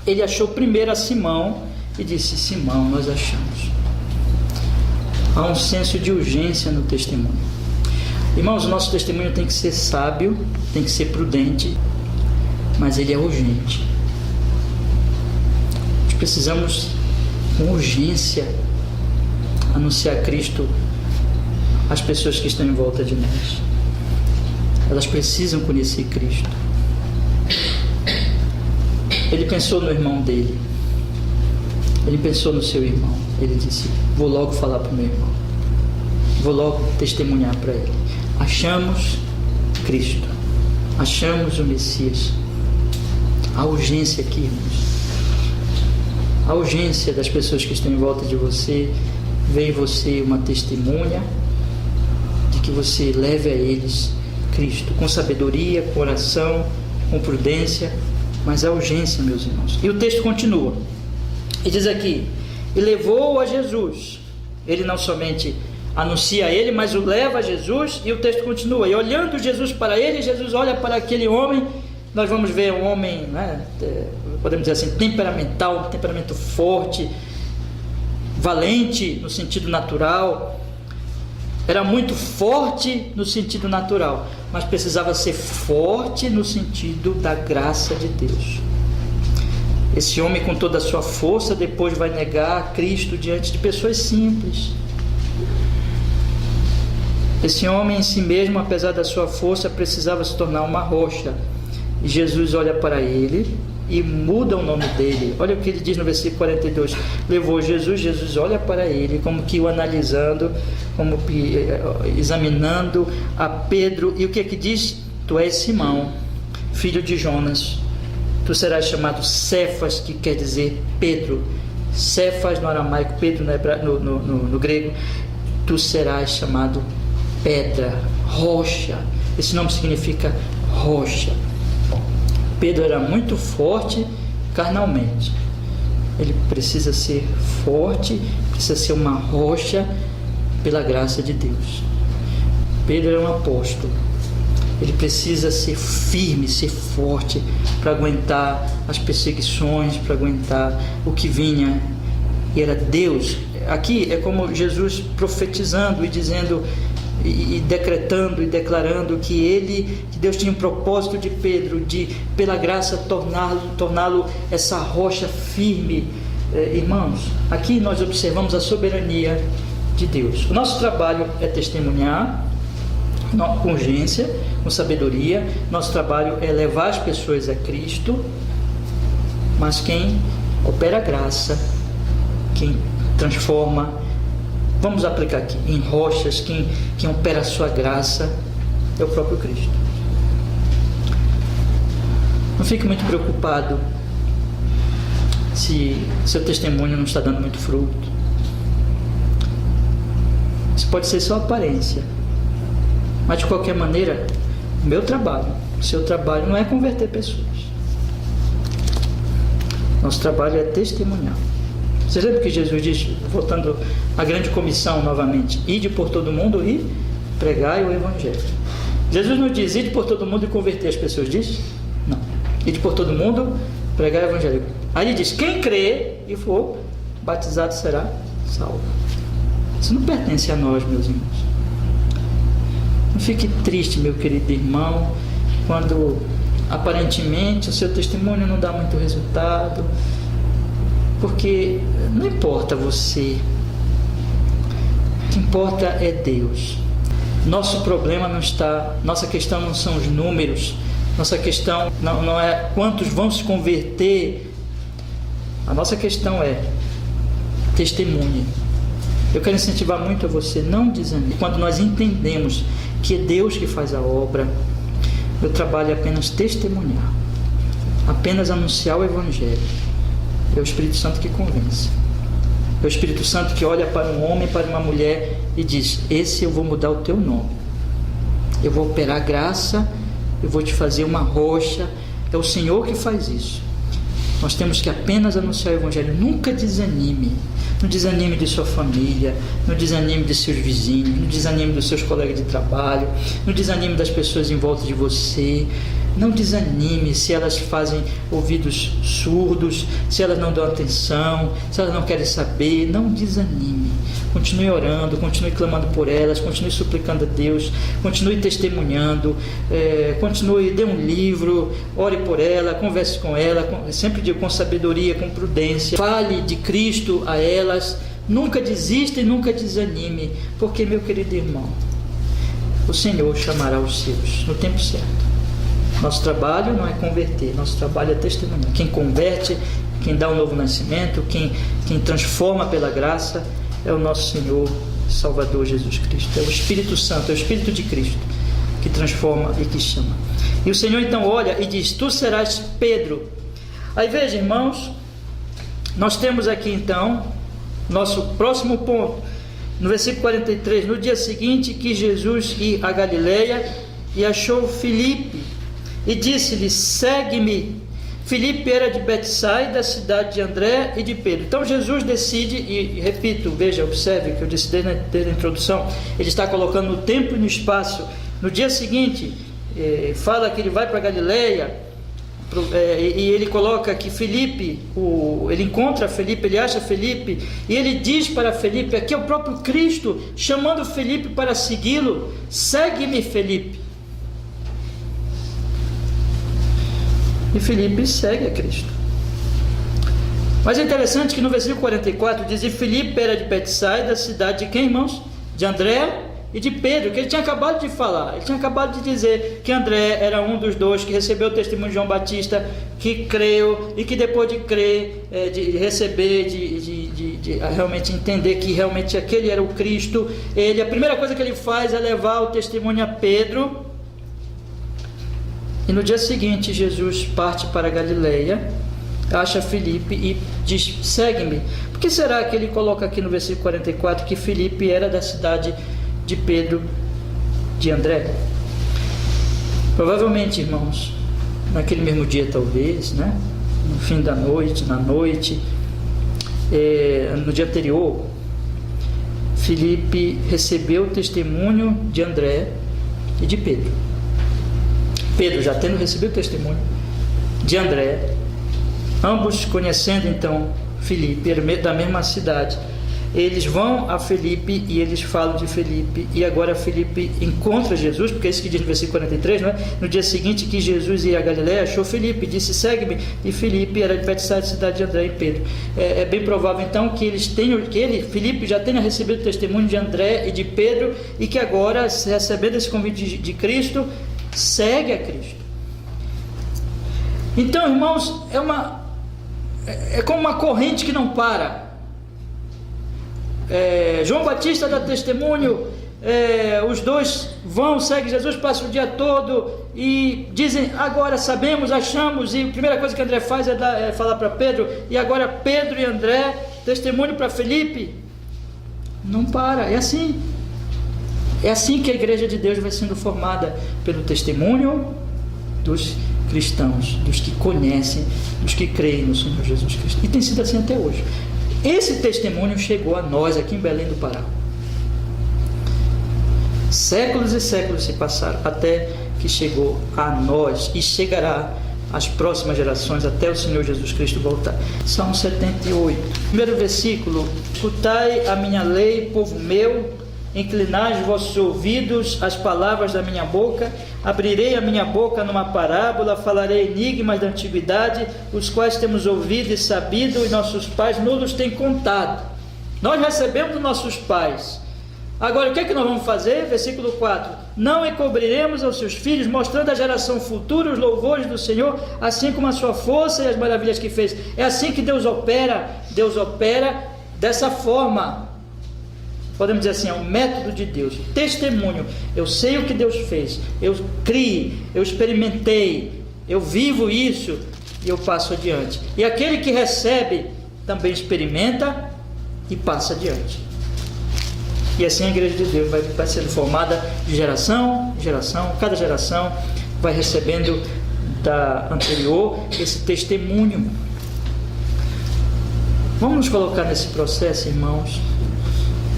A: ele achou primeiro a Simão e disse: Simão, nós achamos. Há um senso de urgência no testemunho. Irmãos, o nosso testemunho tem que ser sábio, tem que ser prudente, mas ele é urgente. Nós precisamos, com urgência, anunciar Cristo às pessoas que estão em volta de nós. Elas precisam conhecer Cristo. Ele pensou no irmão dele. Ele pensou no seu irmão. Ele disse: vou logo falar para o meu irmão. Vou logo testemunhar para ele. Achamos Cristo. Achamos o Messias. A urgência aqui, irmãos. A urgência das pessoas que estão em volta de você. Vê em você uma testemunha de que você leve a eles Cristo, com sabedoria, com oração, com prudência, mas a urgência, meus irmãos. E o texto continua, e diz aqui: e levou a Jesus. Ele não somente anuncia a ele, mas o leva a Jesus, e o texto continua, e olhando Jesus para ele, Jesus olha para aquele homem. Nós vamos ver um homem, podemos dizer assim, temperamental, um temperamento forte, valente no sentido natural. Era muito forte no sentido natural, mas precisava ser forte no sentido da graça de Deus. Esse homem, com toda a sua força, depois vai negar Cristo diante de pessoas simples. Esse homem em si mesmo, apesar da sua força, precisava se tornar uma rocha. E Jesus olha para ele e muda o nome dele. Olha o que ele diz no versículo 42. Levou Jesus, Jesus olha para ele, como que o analisando, como que examinando a Pedro. E o que é que diz? Tu és Simão, filho de Jonas. Tu serás chamado Cefas, que quer dizer Pedro. Cefas no aramaico, Pedro no grego. Tu serás chamado pedra, rocha. Esse nome significa rocha. Pedro era muito forte carnalmente. Ele precisa ser forte, precisa ser uma rocha pela graça de Deus. Pedro era um apóstolo. Ele precisa ser firme, ser forte para aguentar as perseguições, para aguentar o que vinha. E era Deus. Aqui é como Jesus profetizando e dizendo e decretando e declarando que Deus tinha um propósito de Pedro, de pela graça torná-lo essa rocha firme. Irmãos, aqui nós observamos a soberania de Deus. O nosso trabalho é testemunhar com urgência, com sabedoria. Nosso trabalho é levar as pessoas a Cristo, mas quem opera a graça, quem transforma, vamos aplicar aqui, em rochas, quem opera a sua graça é o próprio Cristo. Não fique muito preocupado se seu testemunho não está dando muito fruto. Isso pode ser só aparência, mas de qualquer maneira, o meu trabalho, o seu trabalho não é converter pessoas. Nosso trabalho é testemunhar. Você lembra que Jesus diz, voltando à grande comissão novamente: ide por todo mundo e pregai o Evangelho. Jesus não diz ide por todo mundo e converter as pessoas, diz? Não. Ide por todo mundo, pregai o Evangelho. Aí ele diz: quem crê e for batizado será salvo. Isso não pertence a nós, meus irmãos. Não fique triste, meu querido irmão, quando aparentemente o seu testemunho não dá muito resultado, porque não importa você, o que importa é Deus. Nosso problema não está, nossa questão não são os números, nossa questão não é quantos vão se converter, a nossa questão é testemunha. Eu quero incentivar muito a você, não desanime. Quando nós entendemos que é Deus que faz a obra, meu trabalho é apenas testemunhar, apenas anunciar o Evangelho. É o Espírito Santo que convence. É o Espírito Santo que olha para um homem, para uma mulher e diz: esse eu vou mudar o teu nome, eu vou operar graça, eu vou te fazer uma rocha. É o Senhor que faz isso. Nós temos que apenas anunciar o Evangelho. Nunca desanime. Não desanime de sua família, não desanime de seus vizinhos, não desanime dos seus colegas de trabalho, não desanime das pessoas em volta de você. Não desanime se elas fazem ouvidos surdos, se elas não dão atenção, se elas não querem saber. Não desanime. Continue orando, continue clamando por elas, continue suplicando a Deus, continue testemunhando, dê um livro, ore por ela, converse com ela, sempre digo, com sabedoria, com prudência. Fale de Cristo a elas. Nunca desista e nunca desanime, porque, meu querido irmão, o Senhor chamará os seus no tempo certo. Nosso trabalho não é converter, nosso trabalho é testemunhar. Quem converte, quem dá um novo nascimento, quem transforma pela graça, é o nosso Senhor Salvador Jesus Cristo. É o Espírito Santo, é o Espírito de Cristo que transforma e que chama. E o Senhor então olha e diz: tu serás Pedro. Aí veja, irmãos, nós temos aqui então nosso próximo ponto, no versículo 43. No dia seguinte quis Jesus ir a Galileia e achou Filipe e disse-lhe: segue-me. Filipe era de Betsaida, cidade de André e de Pedro. Então Jesus decide, e repito, veja, observe que eu disse desde a introdução, ele está colocando no tempo e no espaço. No dia seguinte, fala que ele vai para Galileia, e ele coloca que Filipe, ele encontra Filipe, ele acha Filipe, e ele diz para Filipe, aqui é o próprio Cristo chamando Filipe para segui-lo: segue-me, Filipe. E Filipe segue a Cristo. Mas é interessante que no versículo 44 diz: e Filipe era de Betsaida, cidade de quem, irmãos? De André e de Pedro, que ele tinha acabado de falar. Ele tinha acabado de dizer que André era um dos dois que recebeu o testemunho de João Batista, que creu, e que depois de crer, de receber, de realmente entender que realmente aquele era o Cristo, a primeira coisa que ele faz é levar o testemunho a Pedro. E no dia seguinte Jesus parte para Galileia, acha Filipe e diz: segue-me. Por que será que ele coloca aqui no versículo 44 que Filipe era da cidade de Pedro, de André? Provavelmente, irmãos, naquele mesmo dia talvez, no fim da noite, na noite, no dia anterior, Filipe recebeu o testemunho de André e de Pedro. Pedro, já tendo recebido o testemunho de André, ambos conhecendo então Filipe, da mesma cidade, eles vão a Filipe e eles falam de Filipe. E agora Filipe encontra Jesus, porque é isso que diz no versículo 43, não é? No dia seguinte que Jesus ia a Galileia, achou Filipe, disse: segue-me. E Filipe era de Betsaida, cidade de André e Pedro. É bem provável então que Filipe já tenha recebido o testemunho de André e de Pedro, e que agora, recebendo esse convite de Cristo, segue a Cristo. Então, irmãos, é como uma corrente que não para. João Batista dá testemunho, os dois seguem Jesus, passam o dia todo e dizem: agora sabemos, achamos. E a primeira coisa que André faz é falar para Pedro, e agora Pedro e André, testemunho para Filipe. Não para, é assim. É assim que a igreja de Deus vai sendo formada, pelo testemunho dos cristãos, dos que conhecem, dos que creem no Senhor Jesus Cristo. E tem sido assim até hoje. Esse testemunho chegou a nós aqui em Belém do Pará. Séculos e séculos se passaram até que chegou a nós, e chegará às próximas gerações até o Senhor Jesus Cristo voltar. Salmo 78, primeiro versículo: escutai a minha lei, povo meu, inclinai os vossos ouvidos às palavras da minha boca. Abrirei a minha boca numa parábola, falarei enigmas da antiguidade, os quais temos ouvido e sabido, e nossos pais nos têm contado. Nós recebemos dos nossos pais Agora, o que é que nós vamos fazer? Versículo 4: não encobriremos aos seus filhos, mostrando à geração futura os louvores do Senhor, assim como a sua força e as maravilhas que fez. É assim que Deus opera dessa forma. Podemos dizer assim, é um método de Deus, testemunho. Eu sei o que Deus fez, eu criei, eu experimentei, eu vivo isso e eu passo adiante. E aquele que recebe também experimenta e passa adiante. E assim a igreja de Deus vai sendo formada de geração em geração. Cada geração vai recebendo da anterior esse testemunho. Vamos nos colocar nesse processo, irmãos.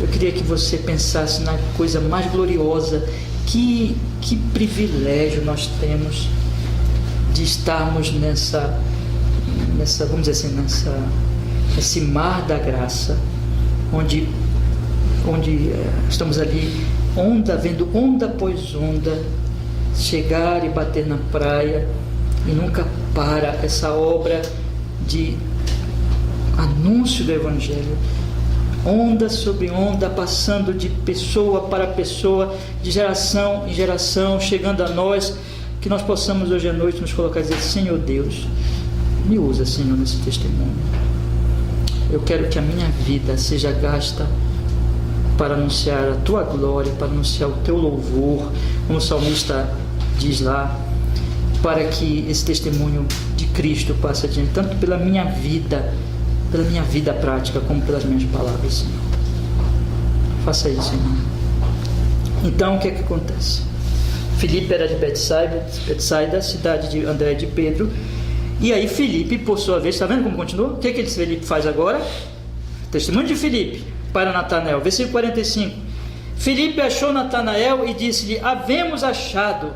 A: Eu queria que você pensasse na coisa mais gloriosa. Que privilégio nós temos de estarmos nessa vamos dizer assim, nesse mar da graça, onde estamos ali, vendo onda após onda chegar e bater na praia, e nunca para essa obra de anúncio do Evangelho, onda sobre onda, passando de pessoa para pessoa, de geração em geração, chegando a nós, que nós possamos hoje à noite nos colocar e dizer: Senhor Deus, me usa, Senhor, nesse testemunho. Eu quero que a minha vida seja gasta para anunciar a tua glória, para anunciar o teu louvor, como o salmista diz lá, para que esse testemunho de Cristo passe adiante, tanto pela minha vida prática, como pelas minhas palavras, Senhor. Faça isso, Senhor. Então, o que é que acontece? Filipe era de Betsaida, cidade de André e de Pedro, e aí Filipe, por sua vez, está vendo como continua? O que é que Filipe faz agora? Testemunho de Filipe para Natanael, versículo 45. Filipe achou Natanael e disse-lhe: havemos achado,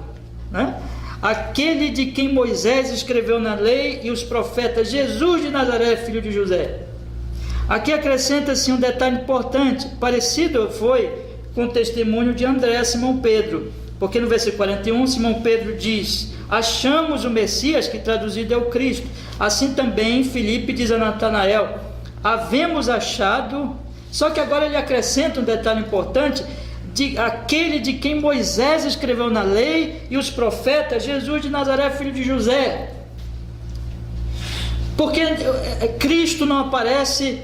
A: aquele de quem Moisés escreveu na lei e os profetas, Jesus de Nazaré, filho de José. Aqui acrescenta-se um detalhe importante, parecido foi com o testemunho de André, Simão Pedro, porque no versículo 41, Simão Pedro diz: achamos o Messias, que traduzido é o Cristo. Assim também Filipe diz a Natanael: havemos achado. Só que agora ele acrescenta um detalhe importante, aquele de quem Moisés escreveu na lei e os profetas, Jesus de Nazaré, filho de José. Porque Cristo não aparece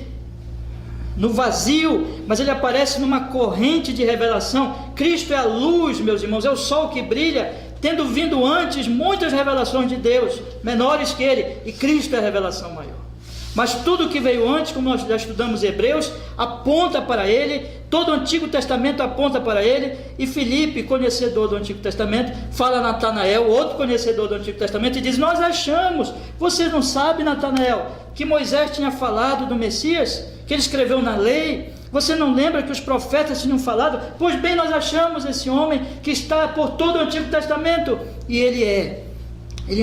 A: no vazio, mas ele aparece numa corrente de revelação. Cristo é a luz, meus irmãos, é o sol que brilha, tendo vindo antes muitas revelações de Deus, menores que ele, e Cristo é a revelação maior. Mas tudo que veio antes, como nós já estudamos em Hebreus, aponta para ele, todo o Antigo Testamento aponta para ele, e Filipe, conhecedor do Antigo Testamento, fala a Natanael, outro conhecedor do Antigo Testamento, e diz: nós achamos. Você não sabe, Natanael, que Moisés tinha falado do Messias, que ele escreveu na lei? Você não lembra que os profetas tinham falado? Pois bem, nós achamos esse homem que está por todo o Antigo Testamento, e ele é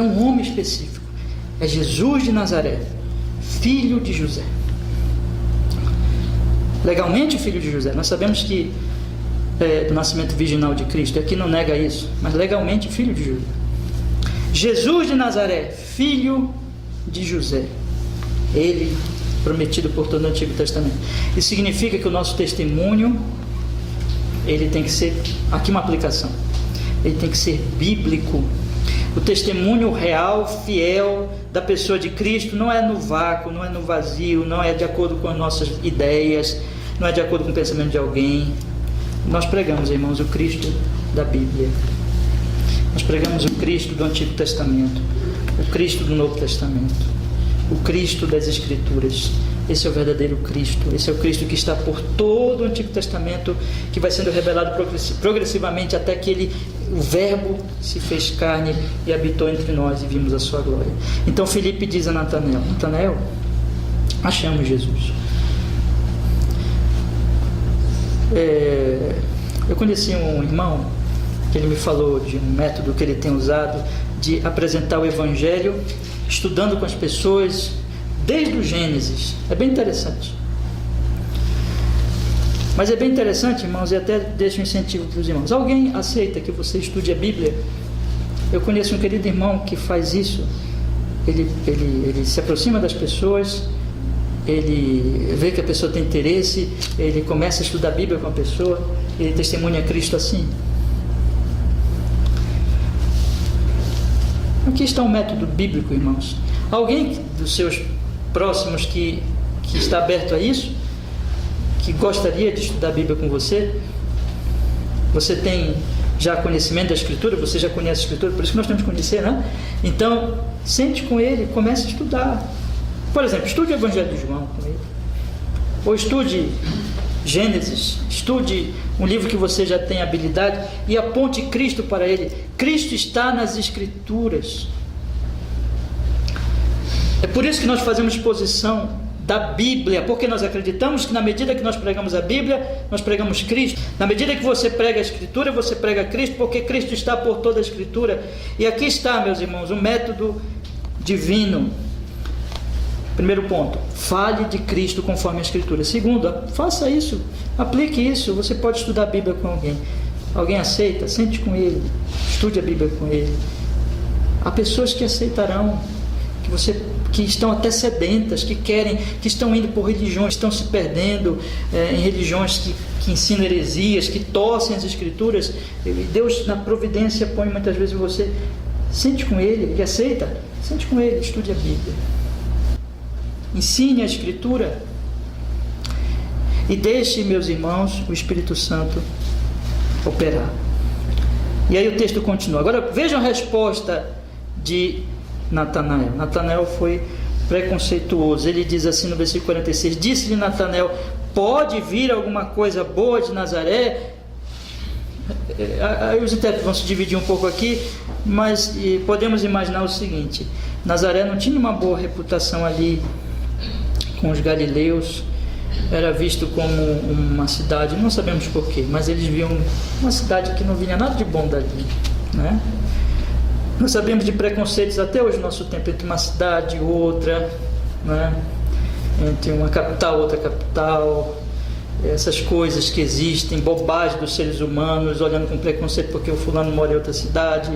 A: um homem específico, é Jesus de Nazaré, filho de José. Legalmente filho de José. Nós sabemos que do nascimento virginal de Cristo, aqui não nega isso, mas legalmente filho de José. Jesus de Nazaré, filho de José, ele prometido por todo o Antigo Testamento. Isso significa que o nosso testemunho, ele tem que ser, aqui uma aplicação, ele tem que ser bíblico. O testemunho real, fiel da pessoa de Cristo não é no vácuo, não é no vazio, não é de acordo com as nossas ideias, não é de acordo com o pensamento de alguém. Nós pregamos, irmãos, o Cristo da Bíblia. Nós pregamos o Cristo do Antigo Testamento, o Cristo do Novo Testamento, o Cristo das Escrituras. Esse é o verdadeiro Cristo. Esse é o Cristo que está por todo o Antigo Testamento, que vai sendo revelado progressivamente até que o Verbo se fez carne e habitou entre nós e vimos a sua glória. Então Filipe diz a Natanael: Natanael, achamos Jesus. Eu conheci um irmão que ele me falou de um método que ele tem usado de apresentar o Evangelho estudando com as pessoas desde o Gênesis. É bem interessante. Mas é bem interessante, irmãos, e até deixo um incentivo para os irmãos. Alguém aceita que você estude a Bíblia? Eu conheço um querido irmão que faz isso. Ele se aproxima das pessoas, ele vê que a pessoa tem interesse, ele começa a estudar a Bíblia com a pessoa, ele testemunha Cristo assim? Aqui está um método bíblico, irmãos. Alguém dos seus próximos que está aberto a isso, que gostaria de estudar a Bíblia com você? Você tem já conhecimento da Escritura, você já conhece a Escritura, por isso que nós temos que conhecer, né? Então, sente com ele, comece a estudar. Por exemplo, estude o Evangelho de João com ele. Ou estude Gênesis, estude um livro que você já tem habilidade e aponte Cristo para ele. Cristo está nas Escrituras. É por isso que nós fazemos exposição da Bíblia, porque nós acreditamos que na medida que nós pregamos a Bíblia, nós pregamos Cristo. Na medida que você prega a Escritura, você prega Cristo, porque Cristo está por toda a Escritura. E aqui está, meus irmãos, um método divino. Primeiro ponto, fale de Cristo conforme a Escritura. Segundo, faça isso, aplique isso. Você pode estudar a Bíblia com alguém. Alguém aceita? Sente com ele, estude a Bíblia com ele. Há pessoas que aceitarão, que estão até sedentas, que estão indo por religiões, estão se perdendo em religiões que ensinam heresias, que torcem as Escrituras. Deus, na providência, põe muitas vezes você. Sente com ele, ele aceita? Sente com ele, estude a Bíblia. Ensine a Escritura e deixe, meus irmãos, o Espírito Santo operar. E aí o texto continua. Agora vejam a resposta de Natanael. Natanael foi preconceituoso. Ele diz assim no versículo 46: disse-lhe Natanael: pode vir alguma coisa boa de Nazaré? Aí os intérpretes vão se dividir um pouco aqui, mas podemos imaginar o seguinte: Nazaré não tinha uma boa reputação ali com os galileus, era visto como uma cidade, não sabemos porquê, mas eles viam uma cidade que não vinha nada de bom dali, né? Nós sabemos de preconceitos até hoje no nosso tempo, entre uma cidade e outra, né? Entre uma capital e outra capital, essas coisas que existem, bobagem dos seres humanos, olhando com preconceito porque o fulano mora em outra cidade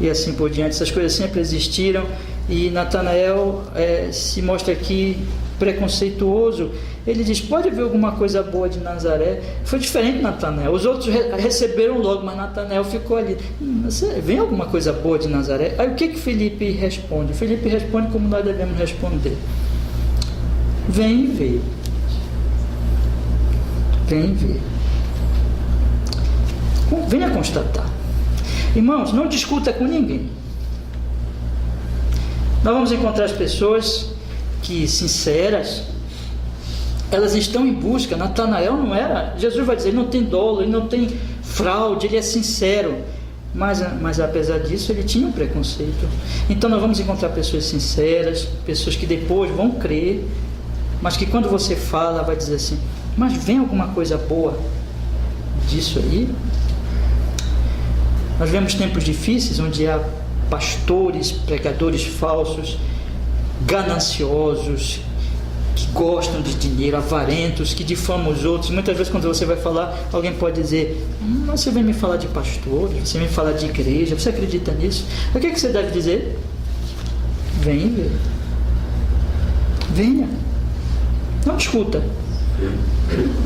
A: e assim por diante. Essas coisas sempre existiram e Natanael se mostra aqui preconceituoso. Ele diz: pode haver alguma coisa boa de Nazaré? Foi diferente de Natanael. Os outros receberam logo, mas Natanael ficou ali. Vem alguma coisa boa de Nazaré? Aí o que Felipe responde? Felipe responde como nós devemos responder: vem e vê. Vem e vê. Venha constatar. Irmãos, não discuta com ninguém. Nós vamos encontrar as pessoas que, sinceras, elas estão em busca. Natanael não era, Jesus vai dizer, ele não tem dolo, ele não tem fraude, ele é sincero, mas apesar disso ele tinha um preconceito. Então nós vamos encontrar pessoas sinceras, pessoas que depois vão crer, mas que quando você fala vai dizer assim: mas vem alguma coisa boa disso aí? Nós vemos tempos difíceis onde há pastores, pregadores falsos, gananciosos, que gostam de dinheiro, avarentos, que difamam os outros. Muitas vezes quando você vai falar, alguém pode dizer: mas você vem me falar de pastores, você vem me falar de igreja, você acredita nisso? O que você deve dizer? Vem ver. Venha. Não discuta.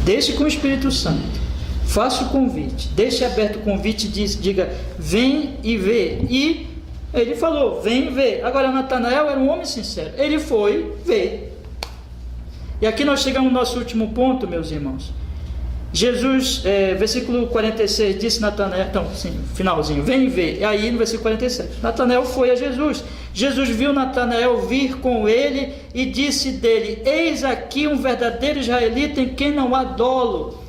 A: Deixe com o Espírito Santo. Faça o convite. Deixe aberto o convite e diga: vem e vê. E ele falou: vem e vê. Agora Natanael era um homem sincero. Ele foi ver. E aqui nós chegamos no nosso último ponto, meus irmãos. Jesus, versículo 46, disse Natanael, então, sim, finalzinho, vem e vê. E aí no versículo 47, Natanael foi a Jesus. Jesus viu Natanael vir com ele e disse dele: eis aqui um verdadeiro israelita em quem não há dolo.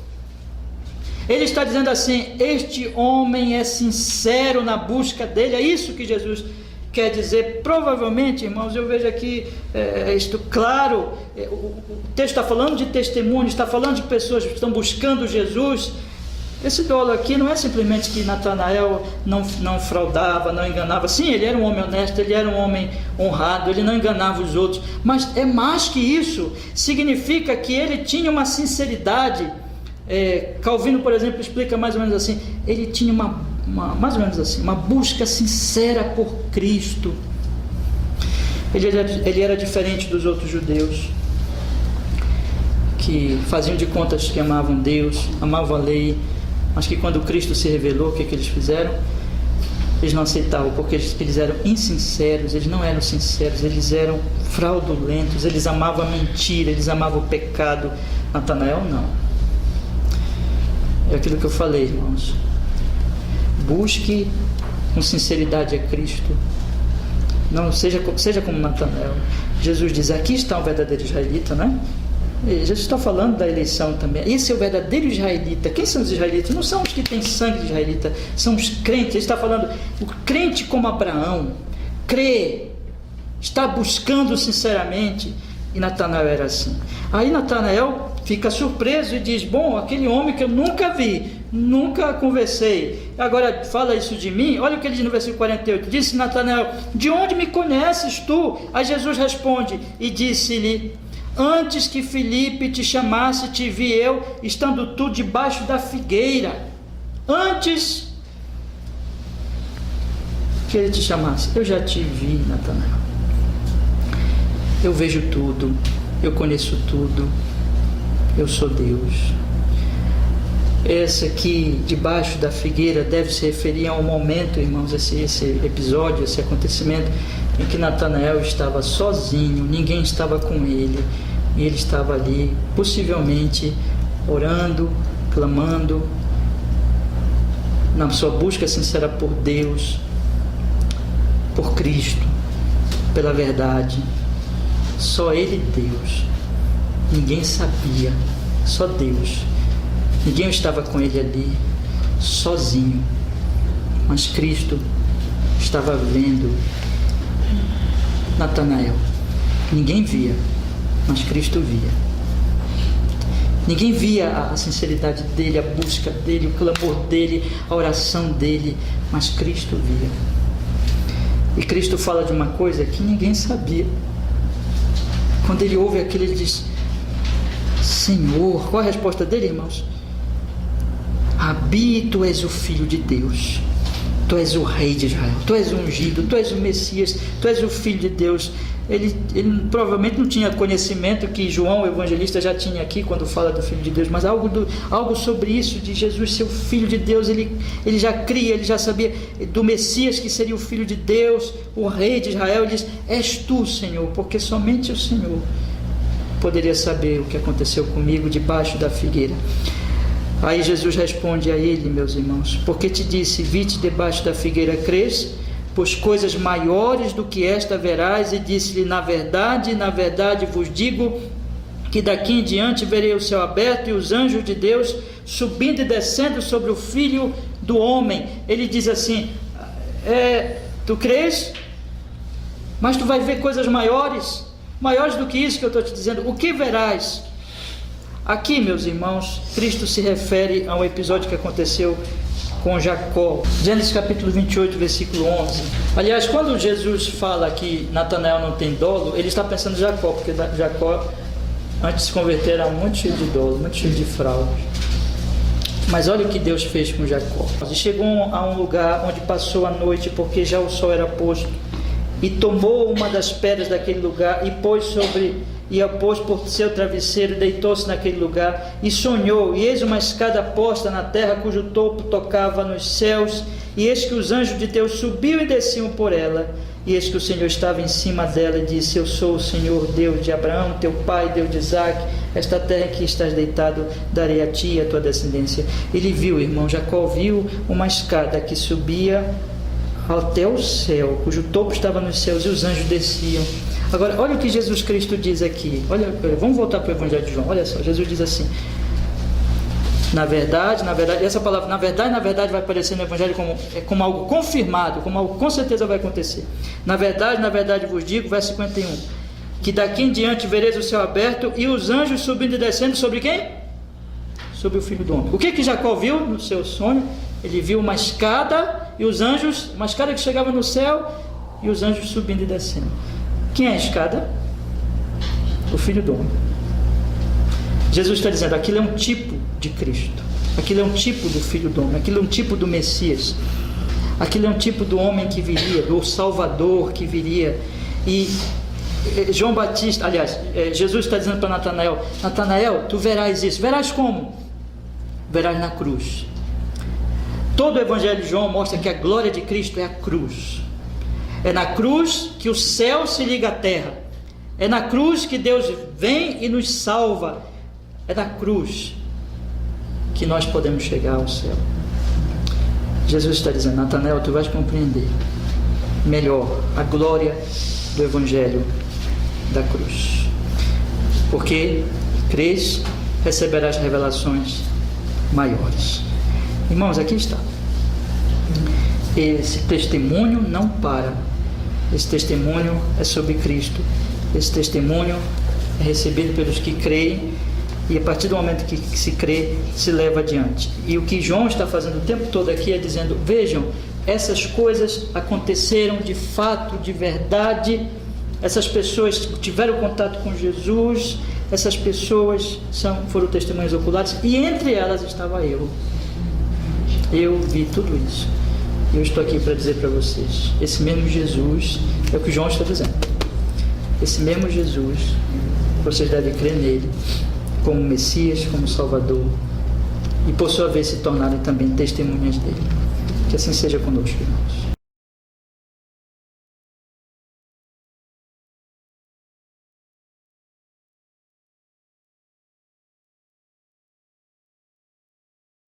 A: Ele está dizendo assim: este homem é sincero na busca dele. É isso que Jesus quer dizer. Provavelmente, irmãos, eu vejo aqui isto claro, o texto está falando de testemunho, está falando de pessoas que estão buscando Jesus. Esse dolo aqui não é simplesmente que Natanael não fraudava, não enganava. Sim, ele era um homem honesto, ele era um homem honrado, ele não enganava os outros, mas é mais que isso. Significa que ele tinha uma sinceridade. Calvino, por exemplo, explica mais ou menos assim: ele tinha mais ou menos assim, uma busca sincera por Cristo. Ele era diferente dos outros judeus, que faziam de contas que amavam Deus, amavam a lei, mas que quando Cristo se revelou, o que eles fizeram? Eles não aceitavam, porque eles eram insinceros, eles não eram sinceros, eles eram fraudulentos, eles amavam a mentira, eles amavam o pecado. Natanael não. É aquilo que eu falei, irmãos. Busque com sinceridade a Cristo. Não seja como Natanael. Jesus diz: aqui está o verdadeiro israelita, né? E Jesus está falando da eleição também. Esse é o verdadeiro israelita. Quem são os israelitas? Não são os que têm sangue de israelita, são os crentes. Ele está falando, o crente como Abraão, crê, está buscando sinceramente. E Natanael era assim. Aí Natanael fica surpreso e diz: bom, aquele homem que eu nunca vi, nunca conversei, agora fala isso de mim. Olha o que ele diz no versículo 48. Disse Natanael: de onde me conheces tu? Aí Jesus responde e disse-lhe: antes que Filipe te chamasse, te vi eu, estando tu debaixo da figueira. Antes que ele te chamasse, eu já te vi, Natanael. Eu vejo tudo, eu conheço tudo, eu sou Deus. Esse aqui, debaixo da figueira, deve se referir a um momento, irmãos, esse episódio, esse acontecimento, em que Natanael estava sozinho, ninguém estava com ele, e ele estava ali, possivelmente, orando, clamando, na sua busca sincera por Deus, por Cristo, pela verdade. Só ele e Deus. Ninguém sabia, só Deus. Ninguém estava com ele ali, sozinho. Mas Cristo estava vendo Natanael. Ninguém via, mas Cristo via. Ninguém via a sinceridade dele, a busca dele, o clamor dele, a oração dele, mas Cristo via. E Cristo fala de uma coisa que ninguém sabia. Quando ele ouve aquilo, ele diz: Senhor, qual a resposta dele, irmãos? Rabi, tu és o Filho de Deus, tu és o Rei de Israel, tu és o ungido, tu és o Messias, tu és o Filho de Deus. Ele provavelmente não tinha conhecimento que João, o evangelista, já tinha aqui quando fala do Filho de Deus, mas algo sobre isso, de Jesus ser o Filho de Deus, ele já cria, ele já sabia do Messias, que seria o Filho de Deus, o Rei de Israel. Ele diz: és tu, Senhor, porque somente o Senhor poderia saber o que aconteceu comigo debaixo da figueira. Aí Jesus responde a ele: meus irmãos, porque te disse, vi-te debaixo da figueira, crês? Pois coisas maiores do que esta verás. E disse-lhe: na verdade vos digo, que daqui em diante verei o céu aberto e os anjos de Deus subindo e descendo sobre o Filho do Homem. Ele diz assim: tu crês? Mas tu vai ver coisas maiores do que isso que eu estou te dizendo. O que verás? Aqui, meus irmãos, Cristo se refere a um episódio que aconteceu com Jacó. Gênesis capítulo 28, versículo 11. Aliás, quando Jesus fala que Natanael não tem dolo, ele está pensando em Jacó, porque Jacó, antes de se converter, era muito cheio de dolo, muito cheio de fraude. Mas olha o que Deus fez com Jacó. E chegou a um lugar onde passou a noite, porque já o sol era posto, e tomou uma das pedras daquele lugar e a pôs por seu travesseiro, deitou-se naquele lugar e sonhou, e eis uma escada posta na terra, cujo topo tocava nos céus, e eis que os anjos de Deus subiam e desciam por ela, e eis que o Senhor estava em cima dela, e disse: eu sou o Senhor Deus de Abraão, teu pai, Deus de Isaque. Esta terra que estás deitado darei a ti e a tua descendência. Ele viu, irmão, Jacó viu uma escada que subia até o céu, cujo topo estava nos céus, e os anjos desciam. Agora, olha o que Jesus Cristo diz aqui. Vamos voltar para o Evangelho de João. Olha só, Jesus diz assim: na verdade, essa palavra na verdade vai aparecer no Evangelho como algo confirmado, como algo com certeza vai acontecer. Na verdade vos digo, verso 51, que daqui em diante vereis o céu aberto e os anjos subindo e descendo sobre quem? Sobre o Filho do Homem. O que Jacó viu no seu sonho? Ele viu uma escada e os anjos, uma escada que chegava no céu e os anjos subindo e descendo. Quem é a escada? O Filho do Homem. Jesus está dizendo: aquilo é um tipo de Cristo, aquilo é um tipo do Filho do Homem, aquilo é um tipo do Messias, aquilo é um tipo do homem que viria, do Salvador que viria. E João Batista, aliás, Jesus está dizendo para Natanael: Natanael, tu verás isso. Verás como? Verás na cruz. Todo o Evangelho de João mostra que a glória de Cristo é a cruz. É na cruz que o céu se liga à terra. É na cruz que Deus vem e nos salva. É na cruz que nós podemos chegar ao céu. Jesus está dizendo: Natanael, tu vais compreender melhor a glória do Evangelho da cruz. Porque crês, receberás revelações maiores. Irmãos, aqui está. Esse testemunho não para. Esse testemunho é sobre Cristo. Esse testemunho é recebido pelos que creem, e a partir do momento que se crê, se leva adiante. E o que João está fazendo o tempo todo aqui é dizendo: vejam, essas coisas aconteceram de fato, de verdade. Essas pessoas tiveram contato com Jesus, essas pessoas foram testemunhas oculares, e entre elas estava eu. Eu vi tudo isso. E eu estou aqui para dizer para vocês: esse mesmo Jesus, é o que João está dizendo, esse mesmo Jesus, vocês devem crer nele como Messias, como Salvador, e por sua vez se tornarem também testemunhas dele. Que assim seja conosco, irmãos.